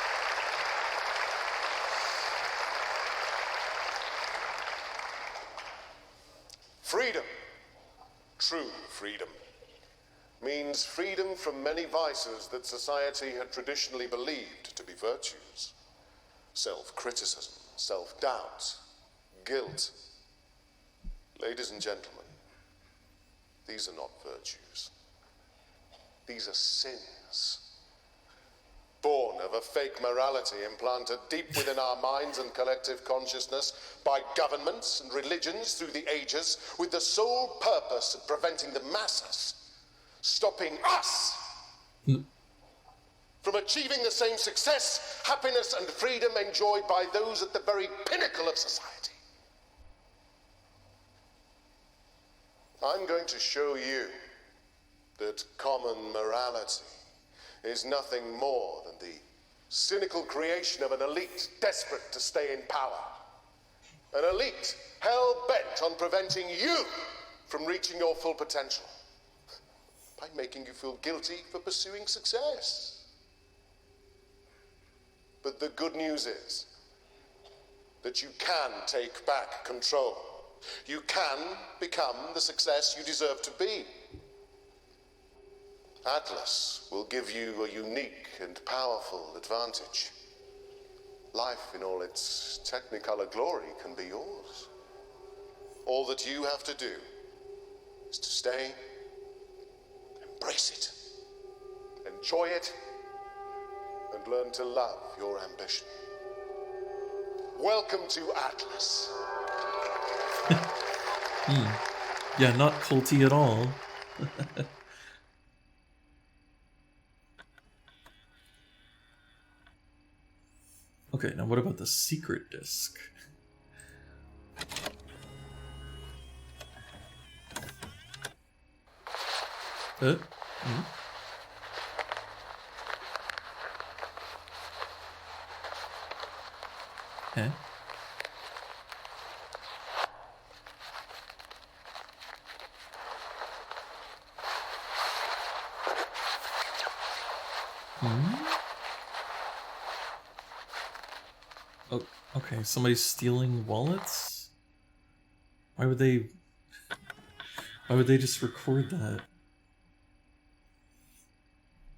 Freedom, true freedom, means freedom from many vices that society had traditionally believed to be virtues. Self-criticism, self-doubt, guilt. Ladies and gentlemen, these are not virtues. These are sins. Born of a fake morality implanted deep within our minds and collective consciousness by governments and religions through the ages, with the sole purpose of preventing the masses, stopping us from achieving the same success, happiness, and freedom enjoyed by those at the very pinnacle of society. I'm going to show you that common morality is nothing more than the cynical creation of an elite desperate to stay in power. An elite hell-bent on preventing you from reaching your full potential by making you feel guilty for pursuing success. But the good news is that you can take back control. You can become the success you deserve to be. Atlas will give you a unique and powerful advantage. Life in all its technicolor glory can be yours. All that you have to do is to stay, embrace it, enjoy it, and learn to love your ambition. Welcome to Atlas. Yeah, not culty at all. Okay, now what about the secret disc? Eh? Oh, okay, somebody's stealing wallets? Why would they just record that?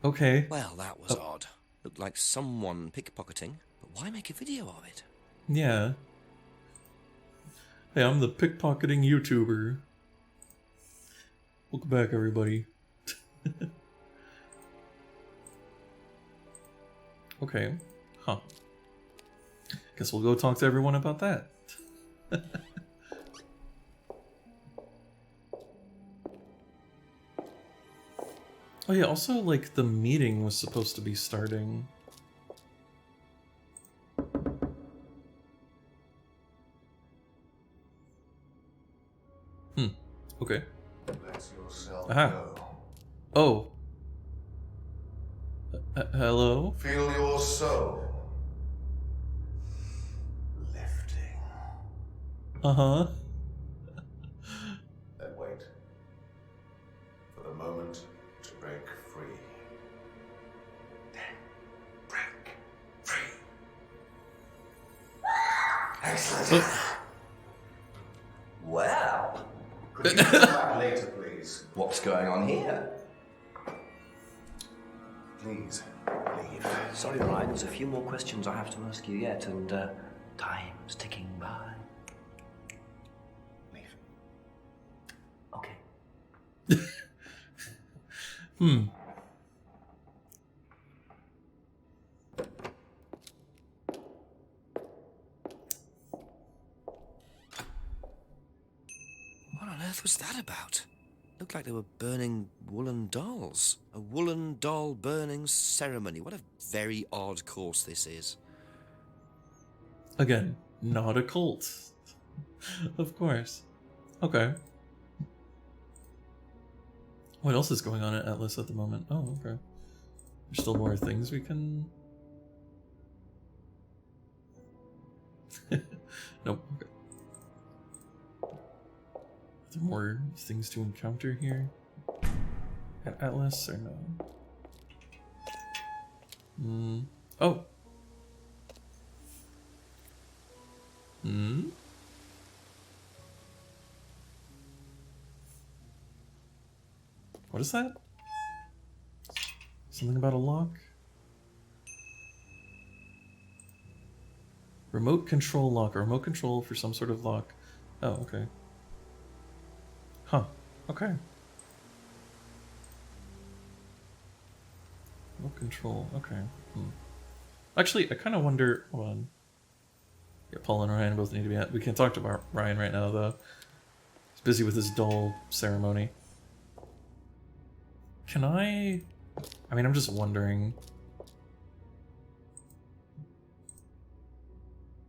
Okay. Well, that was odd. Looked like someone pickpocketing, but why make a video of it? Yeah. Hey, I'm the pickpocketing YouTuber. Welcome back, everybody. Okay. Huh. Guess we'll go talk to everyone about that. Oh yeah, also, like, the meeting was supposed to be starting. Okay. Let yourself Aha. go. Oh. Hello? Feel your soul lifting. Uh-huh. Then wait for the moment to break free. Then break free. Excellent. Well, Could you come back later, please? what's going on here? Please leave. Sorry, Ryan, there's a few more questions I have to ask you yet, and time's ticking by. Leave. Okay. What on earth was that about? Looked like they were burning woolen dolls. A woolen doll burning ceremony. What a very odd course this is. Again, not a cult. Of course. Okay. What else is going on at Atlas at the moment? Oh, okay. There's still more things we can... Nope. Okay. Are there more things to encounter here? At Atlas or no? Oh! What is that? Something about a lock? Remote control lock. A remote control for some sort of lock. Oh, okay. Huh. Okay. Remote control. Okay. Actually, I kind of wonder... Hold on. Yeah, Paul and Ryan both need to be at... We can't talk to Ryan right now, though. He's busy with his doll ceremony. Can I mean, I'm just wondering...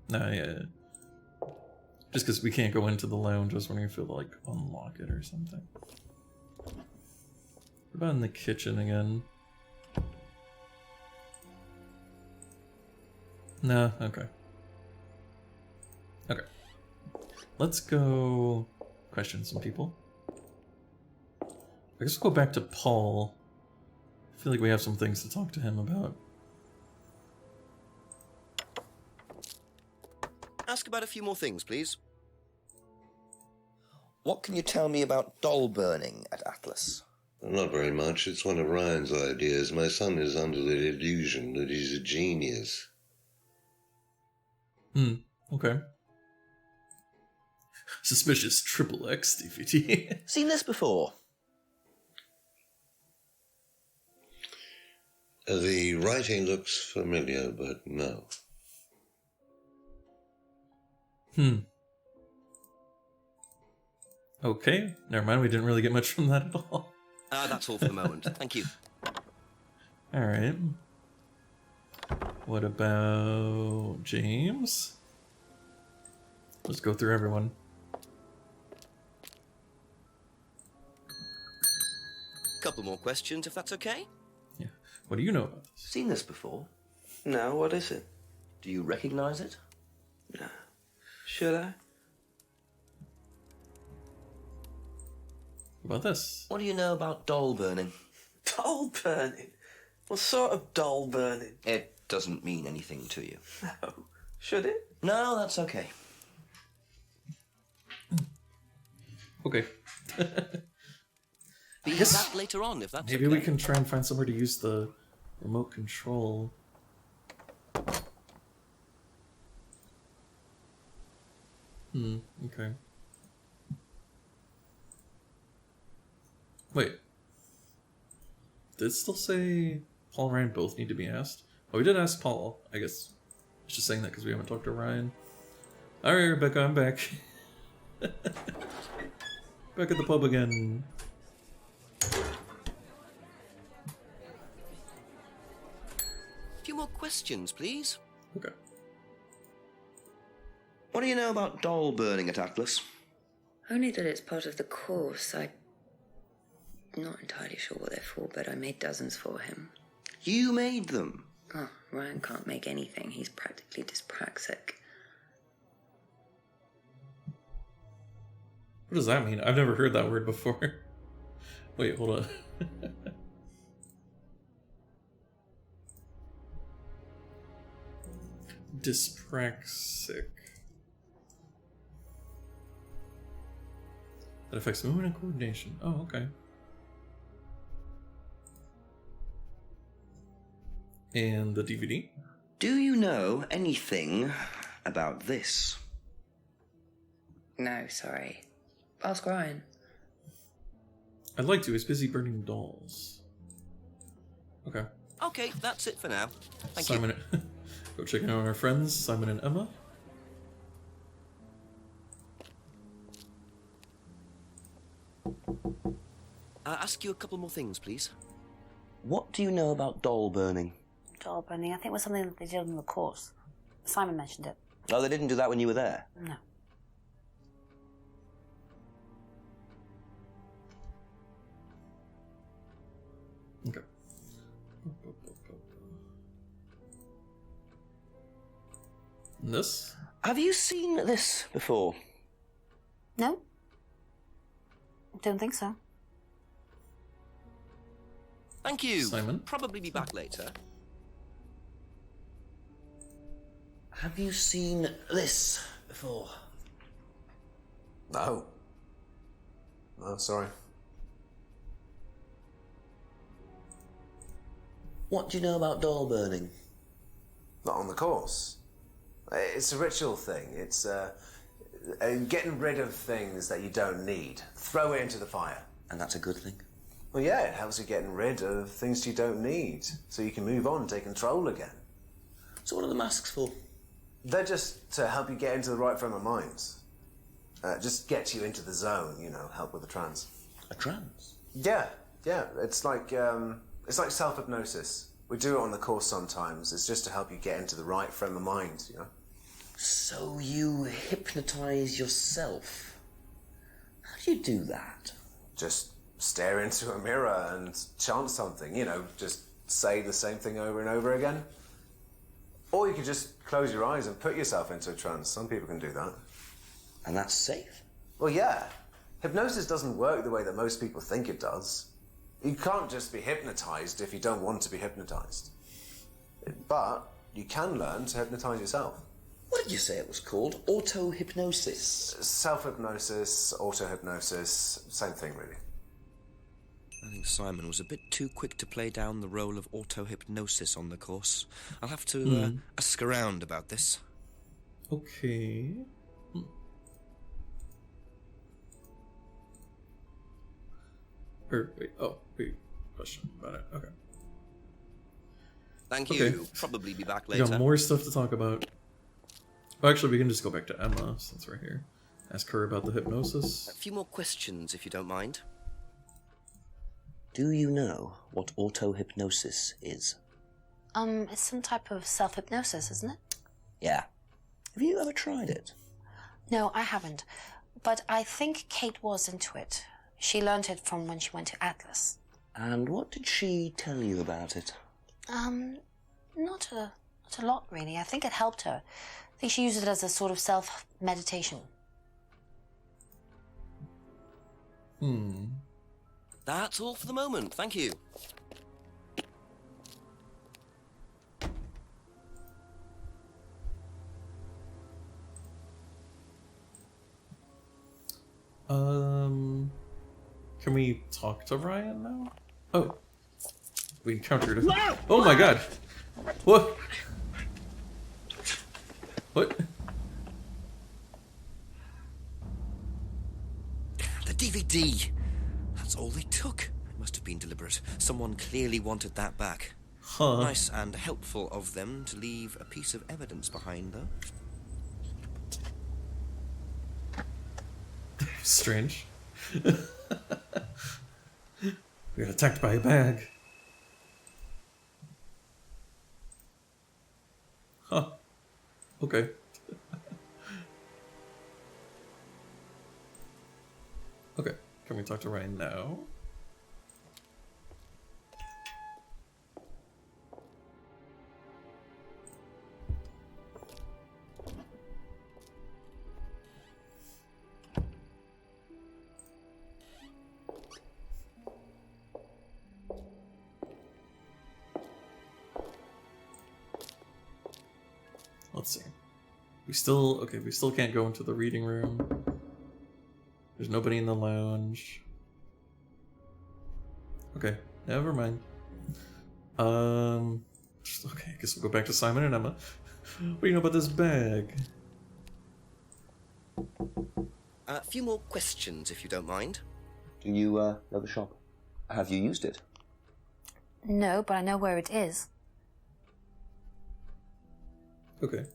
No, yeah. Just because we can't go into the lounge, I was wondering if we'll, like, unlock it or something. What about in the kitchen again? No, okay. Okay. Let's go question some people. I guess we'll go back to Paul. I feel like we have some things to talk to him about. Ask about a few more things, please. What can you tell me about doll burning at Atlas? Not very much. It's one of Ryan's ideas. My son is under the illusion that he's a genius. Okay. Suspicious XXX DVD. Seen this before? The writing looks familiar, but no. Okay, never mind, we didn't really get much from that at all. That's all for the moment. Thank you. Alright. What about James? Let's go through everyone. Couple more questions, if that's okay? Yeah. What do you know about this? Seen this before? No, what is it? Do you recognize it? No. Should I? What about this? What do you know about doll burning? Doll burning? What sort of doll burning? It doesn't mean anything to you. No. Should it? No, that's okay. Okay. Be that later on, if that's Maybe okay. we can try and find somewhere to use the remote control. Okay. Wait. Did it still say Paul and Ryan both need to be asked? Oh, we did ask Paul. I guess it's just saying that because we haven't talked to Ryan. Alright, Rebecca, I'm back. Back at the pub again. A few more questions, please. Okay. What do you know about doll burning at Atlas? Only that it's part of the course. I'm not entirely sure what they're for, but I made dozens for him. You made them? Oh, Ryan can't make anything. He's practically dyspraxic. What does that mean? I've never heard that word before. Wait, hold on. Dyspraxic. That affects movement and coordination. Oh, okay. And the DVD? Do you know anything about this? No, sorry. Ask Ryan. I'd like to. He's busy burning dolls. Okay. Okay, that's it for now. Thank Simon, you. go check in on our friends, Simon and Emma. Ask you a couple more things, please. What do you know about doll burning? Doll burning, I think, was something that they did on the course. Simon mentioned it. Oh, they didn't do that when you were there? No. Okay. And this? Have you seen this before? No? Don't think so. Thank you. Simon? Probably be back later. Have you seen this before? No. No, sorry. What do you know about doll burning? Not on the course. It's a ritual thing. It's getting rid of things that you don't need. Throw it into the fire. And that's a good thing? Well, yeah, it helps you getting rid of things you don't need, so you can move on and take control again. So what are the masks for? They're just to help you get into the right frame of mind. Just get you into the zone, you know, help with the trance. A trance? Yeah. It's like self-hypnosis. We do it on the course sometimes. It's just to help you get into the right frame of mind, you know. So you hypnotize yourself? How do you do that? Just stare into a mirror and chant something, you know, just say the same thing over and over again. Or you could just close your eyes and put yourself into a trance. Some people can do that. And that's safe? Well, yeah. Hypnosis doesn't work the way that most people think it does. You can't just be hypnotized if you don't want to be hypnotized. But you can learn to hypnotize yourself. What did you say it was called? Auto-hypnosis? Self-hypnosis, auto-hypnosis, same thing, really. I think Simon was a bit too quick to play down the role of auto-hypnosis on the course. I'll have to ask around about this. Okay. Wait. Question about it. Okay. Thank you. Probably be back We later. got more stuff to talk about. Oh, actually, we can just go back to Emma since we're here. Ask her about the hypnosis. A few more questions, if you don't mind. Do you know what auto-hypnosis is? It's some type of self-hypnosis, isn't it? Yeah. Have you ever tried it? No, I haven't. But I think Kate was into it. She learned it from when she went to Atlas. And what did she tell you about it? Not a lot, really. I think it helped her. I think she used it as a sort of self-meditation. That's all for the moment. Thank you. Can we talk to Ryan now? Oh. We encountered a... Oh my god! What? What? The DVD! That's all they took. It must have been deliberate. Someone clearly wanted that back. Huh. Nice and helpful of them to leave a piece of evidence behind, though. Strange. We got attacked by a bag. Huh. Okay. Okay. Can we talk to Ryan now? Let's see. We still can't go into the reading room. There's nobody in the lounge. Okay, never mind. Okay, I guess we'll go back to Simon and Emma. What do you know about this bag? A few more questions, if you don't mind. Do you know the shop? Have you used it? No, but I know where it is. Okay.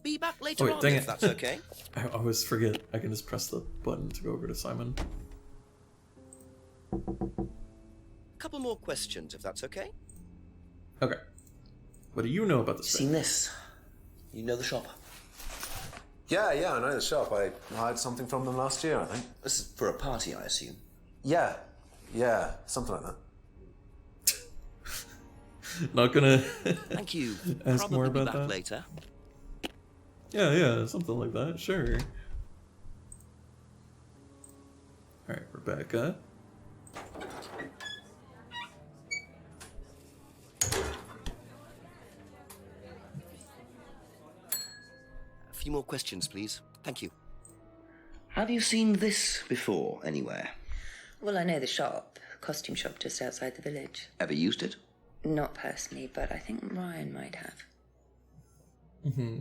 Be back later on, dang if it. that's okay. I always forget. I can just press the button to go over to Simon. A couple more questions, if that's okay. Okay. What do you know about this bag? Seen this? You know the shop? Yeah, I know the shop. I hired something from them last year, I think. This is for a party, I assume. Yeah, something like that. Not gonna Thank you. ask Probably more be about back that. later. Yeah, something like that, sure. Alright, Rebecca. A few more questions, please. Thank you. Have you seen this before, anywhere? Well, I know the shop. Costume shop just outside the village. Ever used it? Not personally, but I think Ryan might have. Mm-hmm.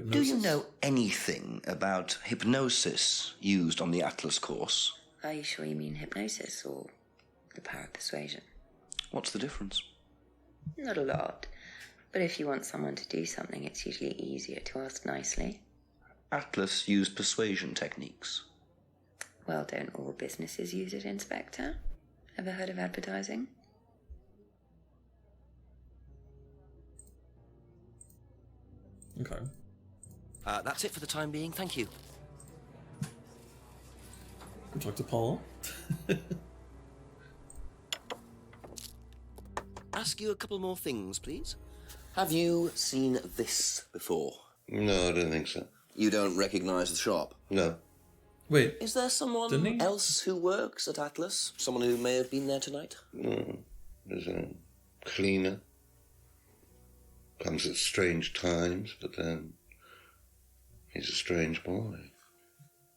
Do you know anything about hypnosis used on the Atlas course? Are you sure you mean hypnosis or the power of persuasion? What's the difference? Not a lot. But if you want someone to do something, it's usually easier to ask nicely. Atlas used persuasion techniques. Well, don't all businesses use it, Inspector? Ever heard of advertising? Okay. That's it for the time being, thank you. Can talk to Paul. Ask you a couple more things, please. Have you seen this before? No, I don't think so. You don't recognise the shop? No. Wait. Is there someone else who works at Atlas? Someone who may have been there tonight? No. There's a cleaner. Comes at strange times, but then he's a strange boy.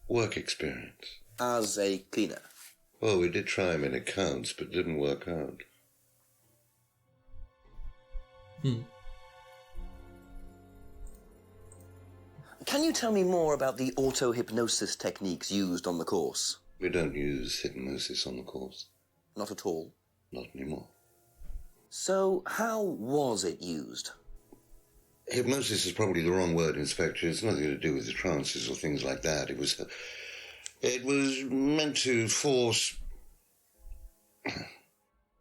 Work experience. As a cleaner? Well, we did try him in accounts, but it didn't work out. Can you tell me more about the auto-hypnosis techniques used on the course? We don't use hypnosis on the course. Not at all? Not anymore. So, how was it used? Hypnosis is probably the wrong word, Inspector. It's nothing to do with the trances or things like that. It was meant to force...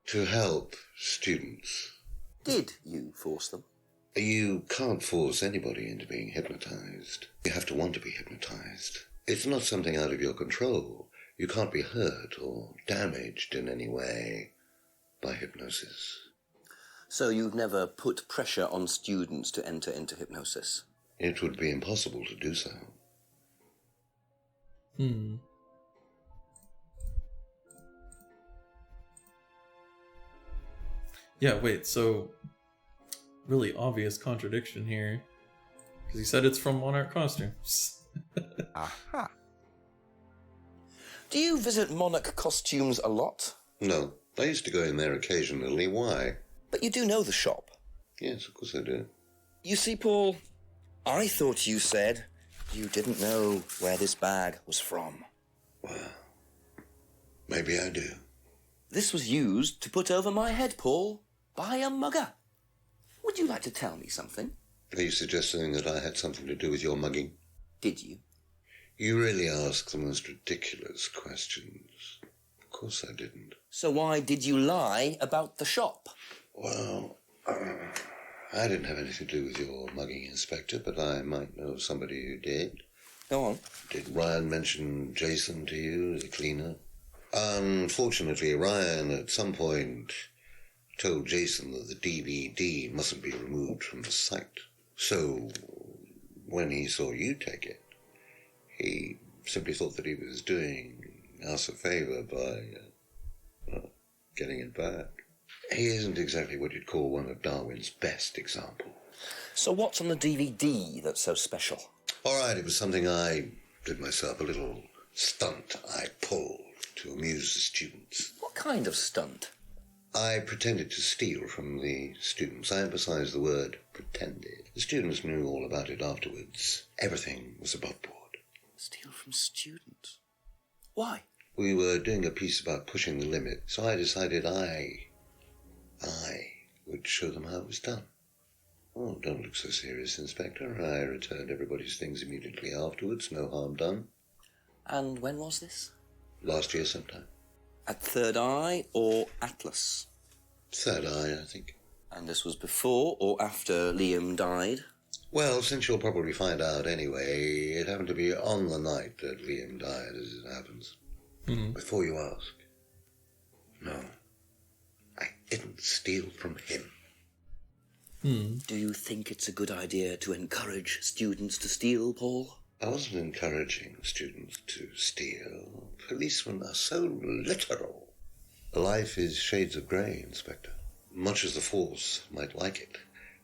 to help students. Did you force them? You can't force anybody into being hypnotized. You have to want to be hypnotized. It's not something out of your control. You can't be hurt or damaged in any way by hypnosis. So you've never put pressure on students to enter into hypnosis? It would be impossible to do so. Yeah, wait, so... really obvious contradiction here. Because he said it's from Monarch Costumes. Aha. Do you visit Monarch Costumes a lot? No. I used to go in there occasionally. Why? But you do know the shop? Yes, of course I do. You see, Paul, I thought you said you didn't know where this bag was from. Well, maybe I do. This was used to put over my head, Paul, by a mugger. Would you like to tell me something? Are you suggesting that I had something to do with your mugging? Did you? You really ask the most ridiculous questions. Of course I didn't. So why did you lie about the shop? Well, I didn't have anything to do with your mugging, Inspector, but I might know somebody who did. Go on. Did Ryan mention Jason to you as a cleaner? Unfortunately, Ryan at some point told Jason that the DVD mustn't be removed from the site. So, when he saw you take it, he simply thought that he was doing us a favour by getting it back. He isn't exactly what you'd call one of Darwin's best examples. So what's on the DVD that's so special? All right, it was something I did myself, a little stunt I pulled to amuse the students. What kind of stunt? I pretended to steal from the students. I emphasise the word pretended. The students knew all about it afterwards. Everything was above board. Steal from students? Why? We were doing a piece about pushing the limit, so I decided I would show them how it was done. Oh, don't look so serious, Inspector. I returned everybody's things immediately afterwards. No harm done. And when was this? Last year sometime. At Third Eye or Atlas? Third Eye, I think. And this was before or after Liam died? Well, since you'll probably find out anyway, it happened to be on the night that Liam died, as it happens. Before you ask, no, I didn't steal from him. Do you think it's a good idea to encourage students to steal, Paul? I wasn't encouraging students to steal. Policemen are so literal. Life is shades of grey, Inspector. Much as the Force might like it,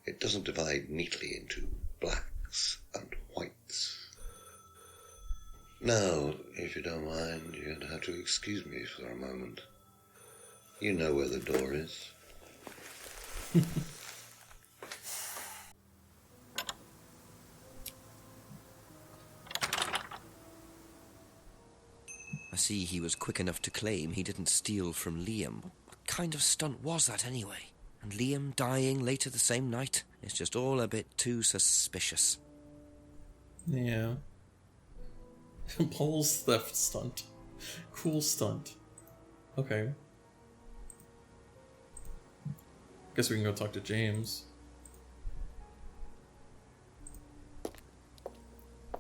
it doesn't divide neatly into blacks and whites. Now, if you don't mind, you're going to have to excuse me for a moment. You know where the door is. I see he was quick enough to claim he didn't steal from Liam. What kind of stunt was that anyway? And Liam dying later the same night? It's just all a bit too suspicious. Yeah. Paul's theft stunt. Cool stunt. Okay. Guess we can go talk to James.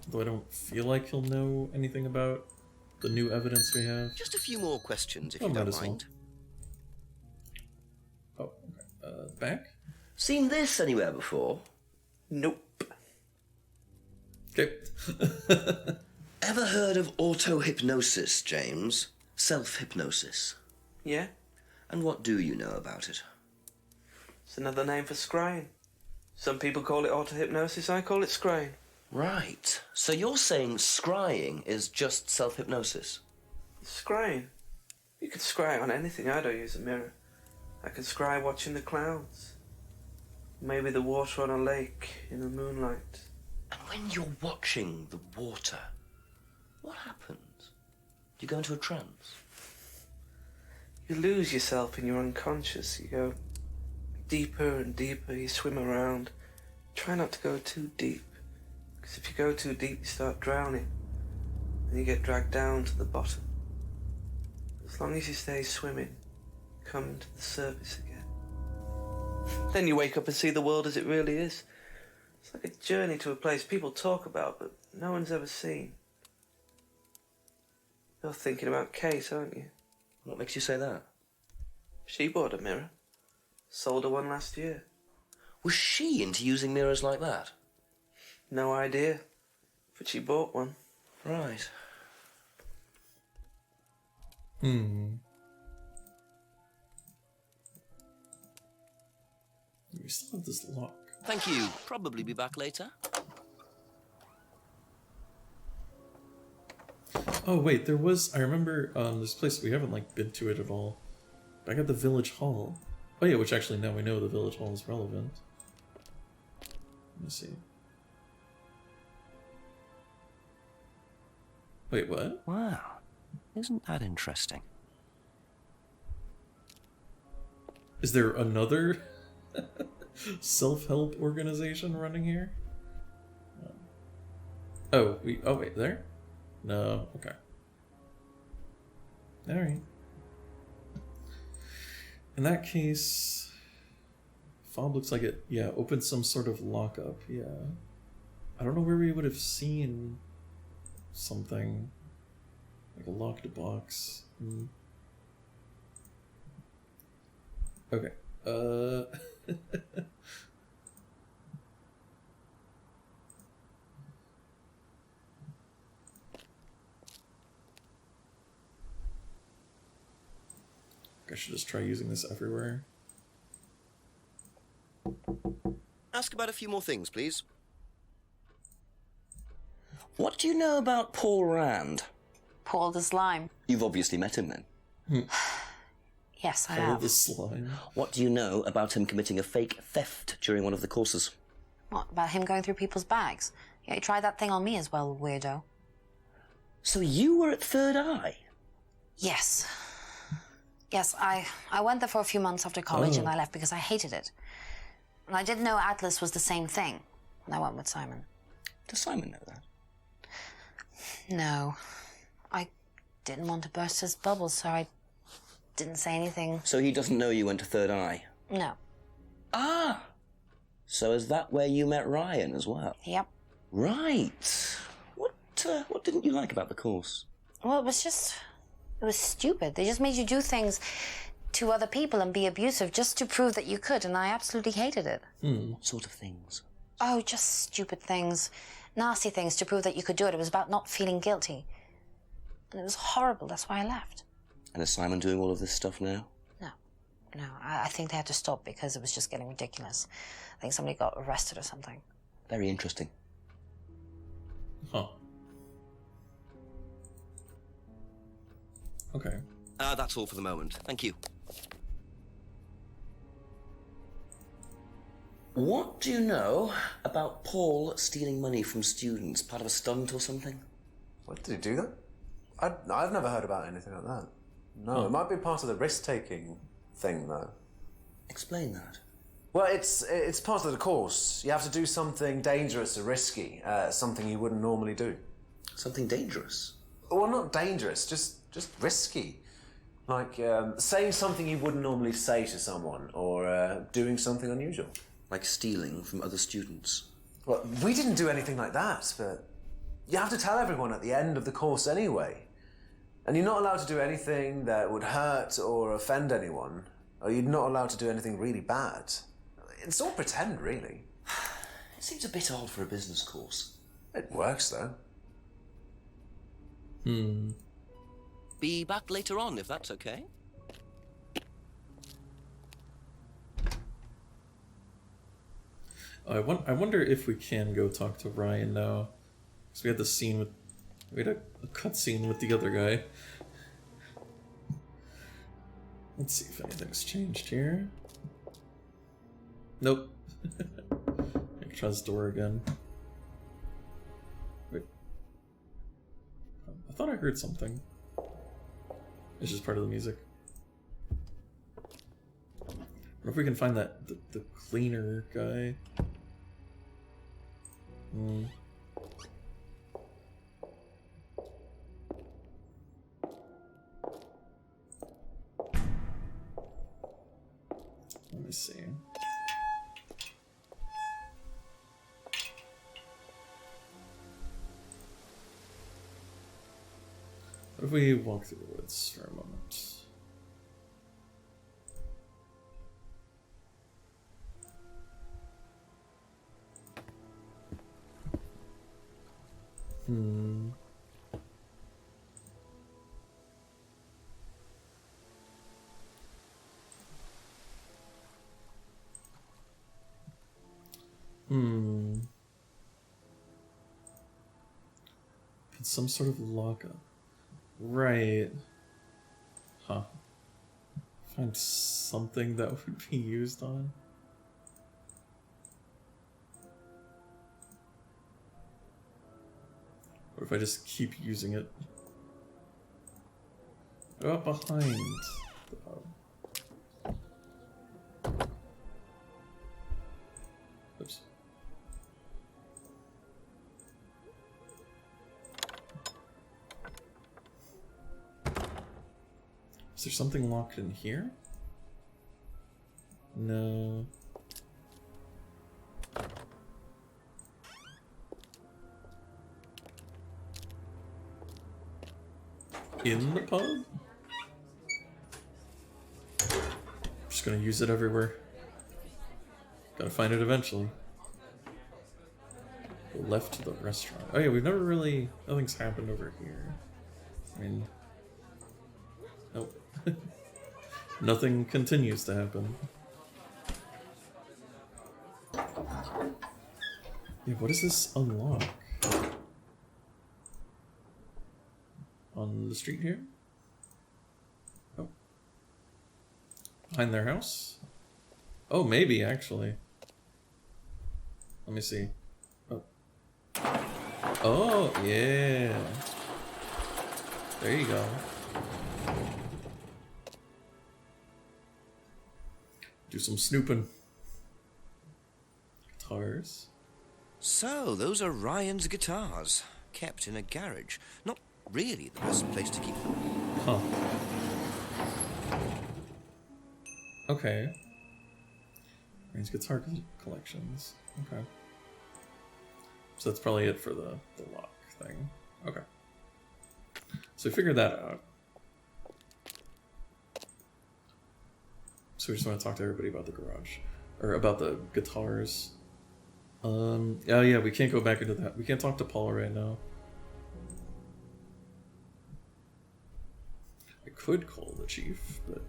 Though I don't feel like he'll know anything about the new evidence we have. Just a few more questions, if Oh, you might don't as well. mind. Oh, okay. Back? Seen this anywhere before? Nope. Okay. Ever heard of auto-hypnosis, James? Self-hypnosis? Yeah? And what do you know about it? It's another name for scrying. Some people call it auto-hypnosis, I call it scrying. Right. So you're saying scrying is just self-hypnosis? Scrying? You could scry on anything. I don't use a mirror. I can scry watching the clouds. Maybe the water on a lake in the moonlight. And when you're watching the water, what happens? Do you go into a trance? You lose yourself in your unconscious. You go deeper and deeper. You swim around. Try not to go too deep. Because if you go too deep, you start drowning. And you get dragged down to the bottom. As long as you stay swimming, come to the surface again. Then you wake up and see the world as it really is. It's like a journey to a place people talk about, but no one's ever seen. You're thinking about Kate, aren't you? What makes you say that? She bought a mirror. Sold her one last year. Was she into using mirrors like that? No idea. But she bought one. Right. We still have this lock. Thank you. Probably be back later. Oh wait, there was. I remember this place we haven't like been to it at all. Back at the village hall. Oh yeah, which actually now we know the village hall is relevant. Let me see. Wait, what? Wow. Isn't that interesting? Is there another self-help organization running here? Oh, wait, there? No, okay. Alright. In that case, fob looks like it, yeah, opened some sort of lockup, yeah. I don't know where we would have seen something, like a locked box. Okay, I should just try using this everywhere. Ask about a few more things, please. What do you know about Paul Rand? Paul the Slime. You've obviously met him then. Yes, I All have. the slime. What do you know about him committing a fake theft during one of the courses? What, about him going through people's bags? Yeah, he tried that thing on me as well, weirdo. So you were at Third Eye? Yes. Yes, I went there for a few months after college and I left because I hated it. And I didn't know Atlas was the same thing. And I went with Simon. Does Simon know that? No. I didn't want to burst his bubble, so I didn't say anything. So he doesn't know you went to Third Eye? No. Ah! So is that where you met Ryan as well? Yep. Right. What didn't you like about the course? Well, it was stupid. They just made you do things to other people and be abusive just to prove that you could, and I absolutely hated it. What sort of things? Oh, just stupid things. Nasty things to prove that you could do it. It was about not feeling guilty. And it was horrible. That's why I left. And is Simon doing all of this stuff now? No, I think they had to stop because it was just getting ridiculous. I think somebody got arrested or something. Very interesting. Huh. Okay. That's all for the moment. Thank you. What do you know about Paul stealing money from students? Part of a stunt or something? What, did he do that? I've never heard about anything like that. No, it might be part of the risk-taking thing, though. Explain that. Well, it's part of the course. You have to do something dangerous or risky, something you wouldn't normally do. Something dangerous? Well, not dangerous, just risky. Like saying something you wouldn't normally say to someone, or doing something unusual. Like stealing from other students? Well, we didn't do anything like that, but you have to tell everyone at the end of the course anyway. And you're not allowed to do anything that would hurt or offend anyone, or you're not allowed to do anything really bad. It's all pretend, really. It seems a bit odd for a business course. It works, though. Be back later on, if that's okay. I wonder if we can go talk to Ryan now. Because we had the scene with... We had a cutscene with the other guy. Let's see if anything's changed here. Nope. Try this door again. Wait. I thought I heard something. It's just part of the music. What if we can find that the cleaner guy? Let me see. What if we walk through the woods for a moment? It's some sort of lockup. Right. Huh. Find something that would be used on. What if I just keep using it? What about behind? Oops. Is there something locked in here? No. In the pub? Just gonna use it everywhere. Gotta find it eventually. Left to the restaurant. Oh yeah, we've never really... Nothing's happened over here. I mean... Nope. Nothing continues to happen. Yeah, what does this unlock? On the street here? Oh. Behind their house? Oh, maybe, actually. Let me see. Oh. Oh, yeah. There you go. Do some snooping. Guitars. So, those are Ryan's guitars, kept in a garage. Not really the best place to keep them. Huh. Okay. Ryan's guitar collections. Okay. So that's probably it for the lock thing. Okay. So we figured that out. So we just want to talk to everybody about the garage. Or about the guitars. Oh yeah, we can't go back into that. We can't talk to Paul right now. I could call the chief, but...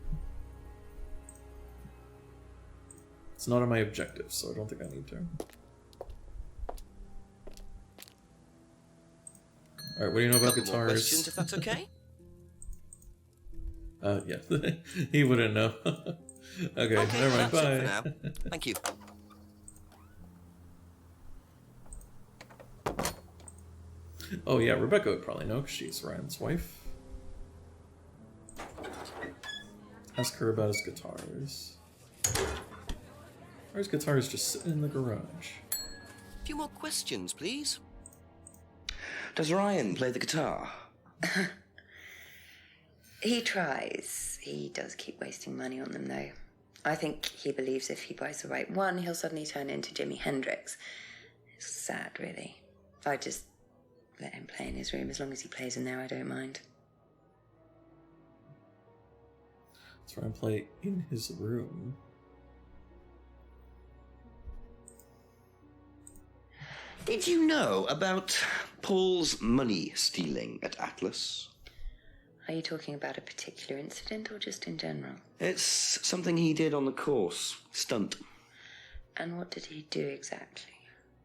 It's not on my objective, so I don't think I need to. Alright, what do you know about Couple more guitars? questions, if that's okay? Yeah. He wouldn't know. Okay, never mind, that's it bye. for now. Thank you. Oh yeah, Rebecca would probably know because she's Ryan's wife. Ask her about his guitars. Or his guitars just sitting in the garage. A few more questions, please. Does Ryan play the guitar? He tries. He does keep wasting money on them, though. I think he believes if he buys the right one, he'll suddenly turn into Jimi Hendrix. It's sad, really. I just let him play in his room. As long as he plays in there, I don't mind. Let's Ryan play in his room. Did you know about Paul's money stealing at Atlas? Are you talking about a particular incident or just in general? It's something he did on the course. Stunt. And what did he do exactly?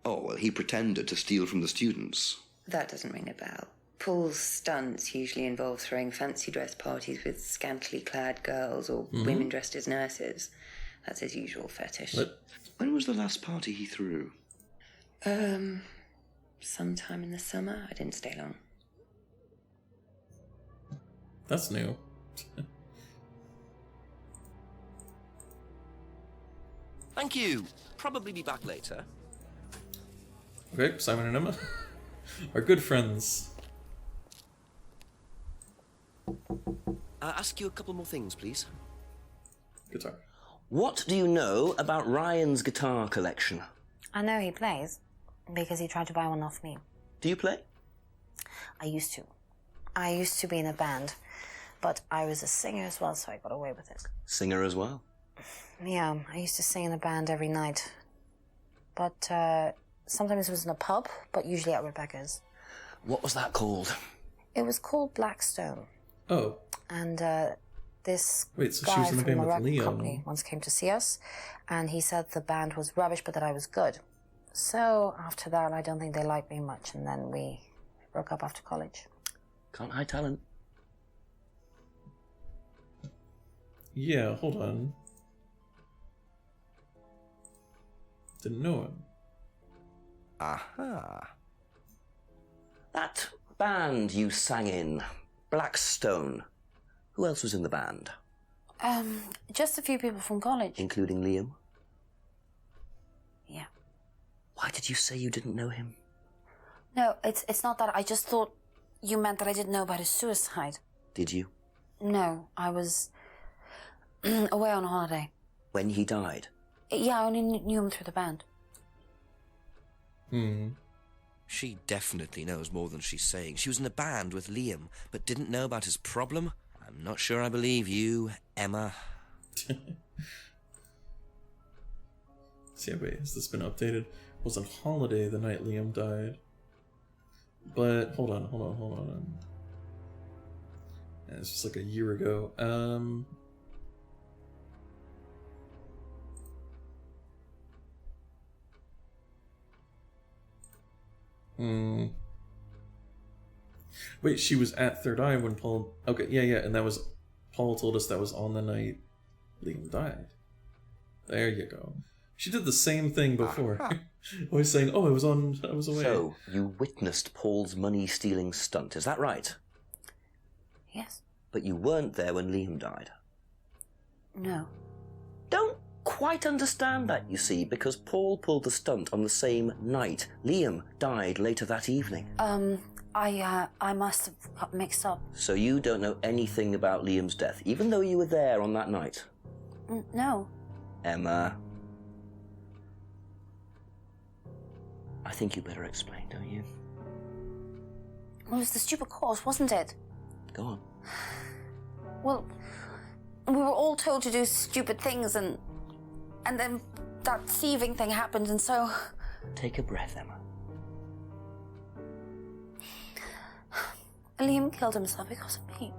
Oh, well, he pretended to steal from the students. That doesn't ring a bell. Paul's stunts usually involve throwing fancy dress parties with scantily clad girls or women dressed as nurses. That's his usual fetish. What? When was the last party he threw? Sometime in the summer. I didn't stay long. That's new. Thank you. Probably be back later. Okay, Simon and Emma are good friends. Ask you a couple more things, please. Guitar. What do you know about Ryan's guitar collection? I know he plays, because he tried to buy one off me. Do you play? I used to. I used to be in a band, but I was a singer as well, so I got away with it. Singer as well? Yeah, I used to sing in a band every night. But sometimes it was in a pub, but usually at Rebecca's. What was that called? It was called Blackstone. Oh. And this Wait, so guy she was in the from band a with record Liam. company once came to see us, and he said the band was rubbish, but that I was good. So after that, I don't think they liked me much, and then we broke up after college. Can't hide talent. Yeah, hold on. Didn't know him. Aha. That band you sang in, Blackstone. Who else was in the band? Just a few people from college. Including Liam? Yeah. Why did you say you didn't know him? No, it's not that. I just thought you meant that I didn't know about his suicide. Did you? No, I was away on holiday. When he died? Yeah, I only knew him through the band. She definitely knows more than she's saying. She was in a band with Liam, but didn't know about his problem? I'm not sure I believe you, Emma. See, wait, has this been updated? Was on holiday the night Liam died. But, hold on. Yeah, it's just like a year ago. Wait, she was at Third Eye when Paul... Okay, yeah, and that was... Paul told us that was on the night Liam died. There you go. She did the same thing before. Always saying, oh, I was away. So, you witnessed Paul's money-stealing stunt, is that right? Yes. But you weren't there when Liam died? No. Don't quite understand that, you see, because Paul pulled the stunt on the same night. Liam died later that evening. I must have got mixed up. So you don't know anything about Liam's death, even though you were there on that night? No. Emma. I think you better explain, don't you? It was the stupid course, wasn't it? Go on. Well, we were all told to do stupid things, and then that thieving thing happened, and so... Take a breath, Emma. Liam killed himself because of me.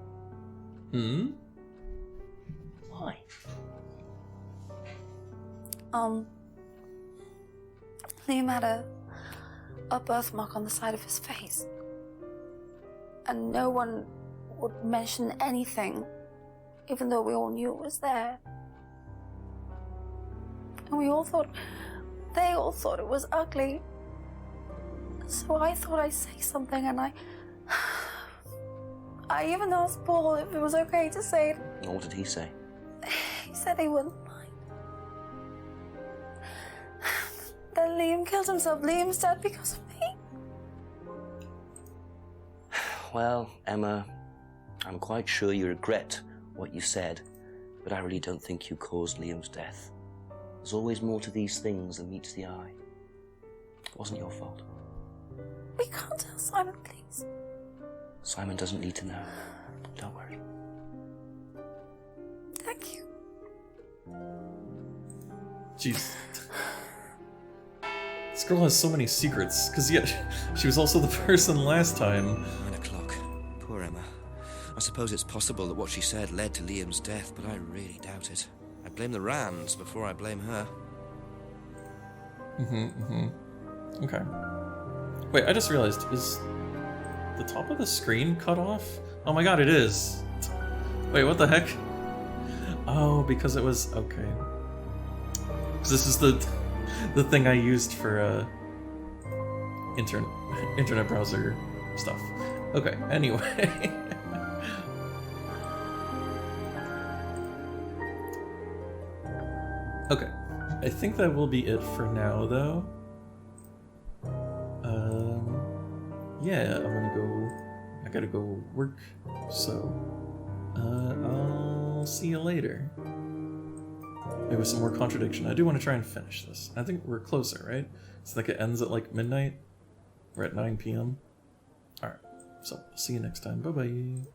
Why? Liam had a birthmark on the side of his face. And no one would mention anything, even though we all knew it was there. And they all thought it was ugly. So I thought I'd say something, and I even asked Paul if it was okay to say it. What did he say? He said he wouldn't mind. Then Liam killed himself. Liam's dead because of me. Well, Emma, I'm quite sure you regret what you said, but I really don't think you caused Liam's death. There's always more to these things than meets the eye. It wasn't your fault. We can't tell Simon, please. Simon doesn't need to know. Don't worry. Thank you. Jeez. This girl has so many secrets, because yeah, she was also the person last time. 9 o'clock. Poor Emma. I suppose it's possible that what she said led to Liam's death, but I really doubt it. I blame the Rands before I blame her. Okay. Wait, I just realized, is the top of the screen cut off? Oh my god, it is! Wait, what the heck? Oh, because it was... okay. Because this is the thing I used for, internet browser stuff. Okay, anyway. Okay, I think that will be it for now, though. Yeah, I gotta go work, so, I'll see you later. Maybe with some more Contradiction. I do want to try and finish this. I think we're closer, right? It's like it ends at like midnight. We're at 9 p.m. Alright, so see you next time. Bye-bye.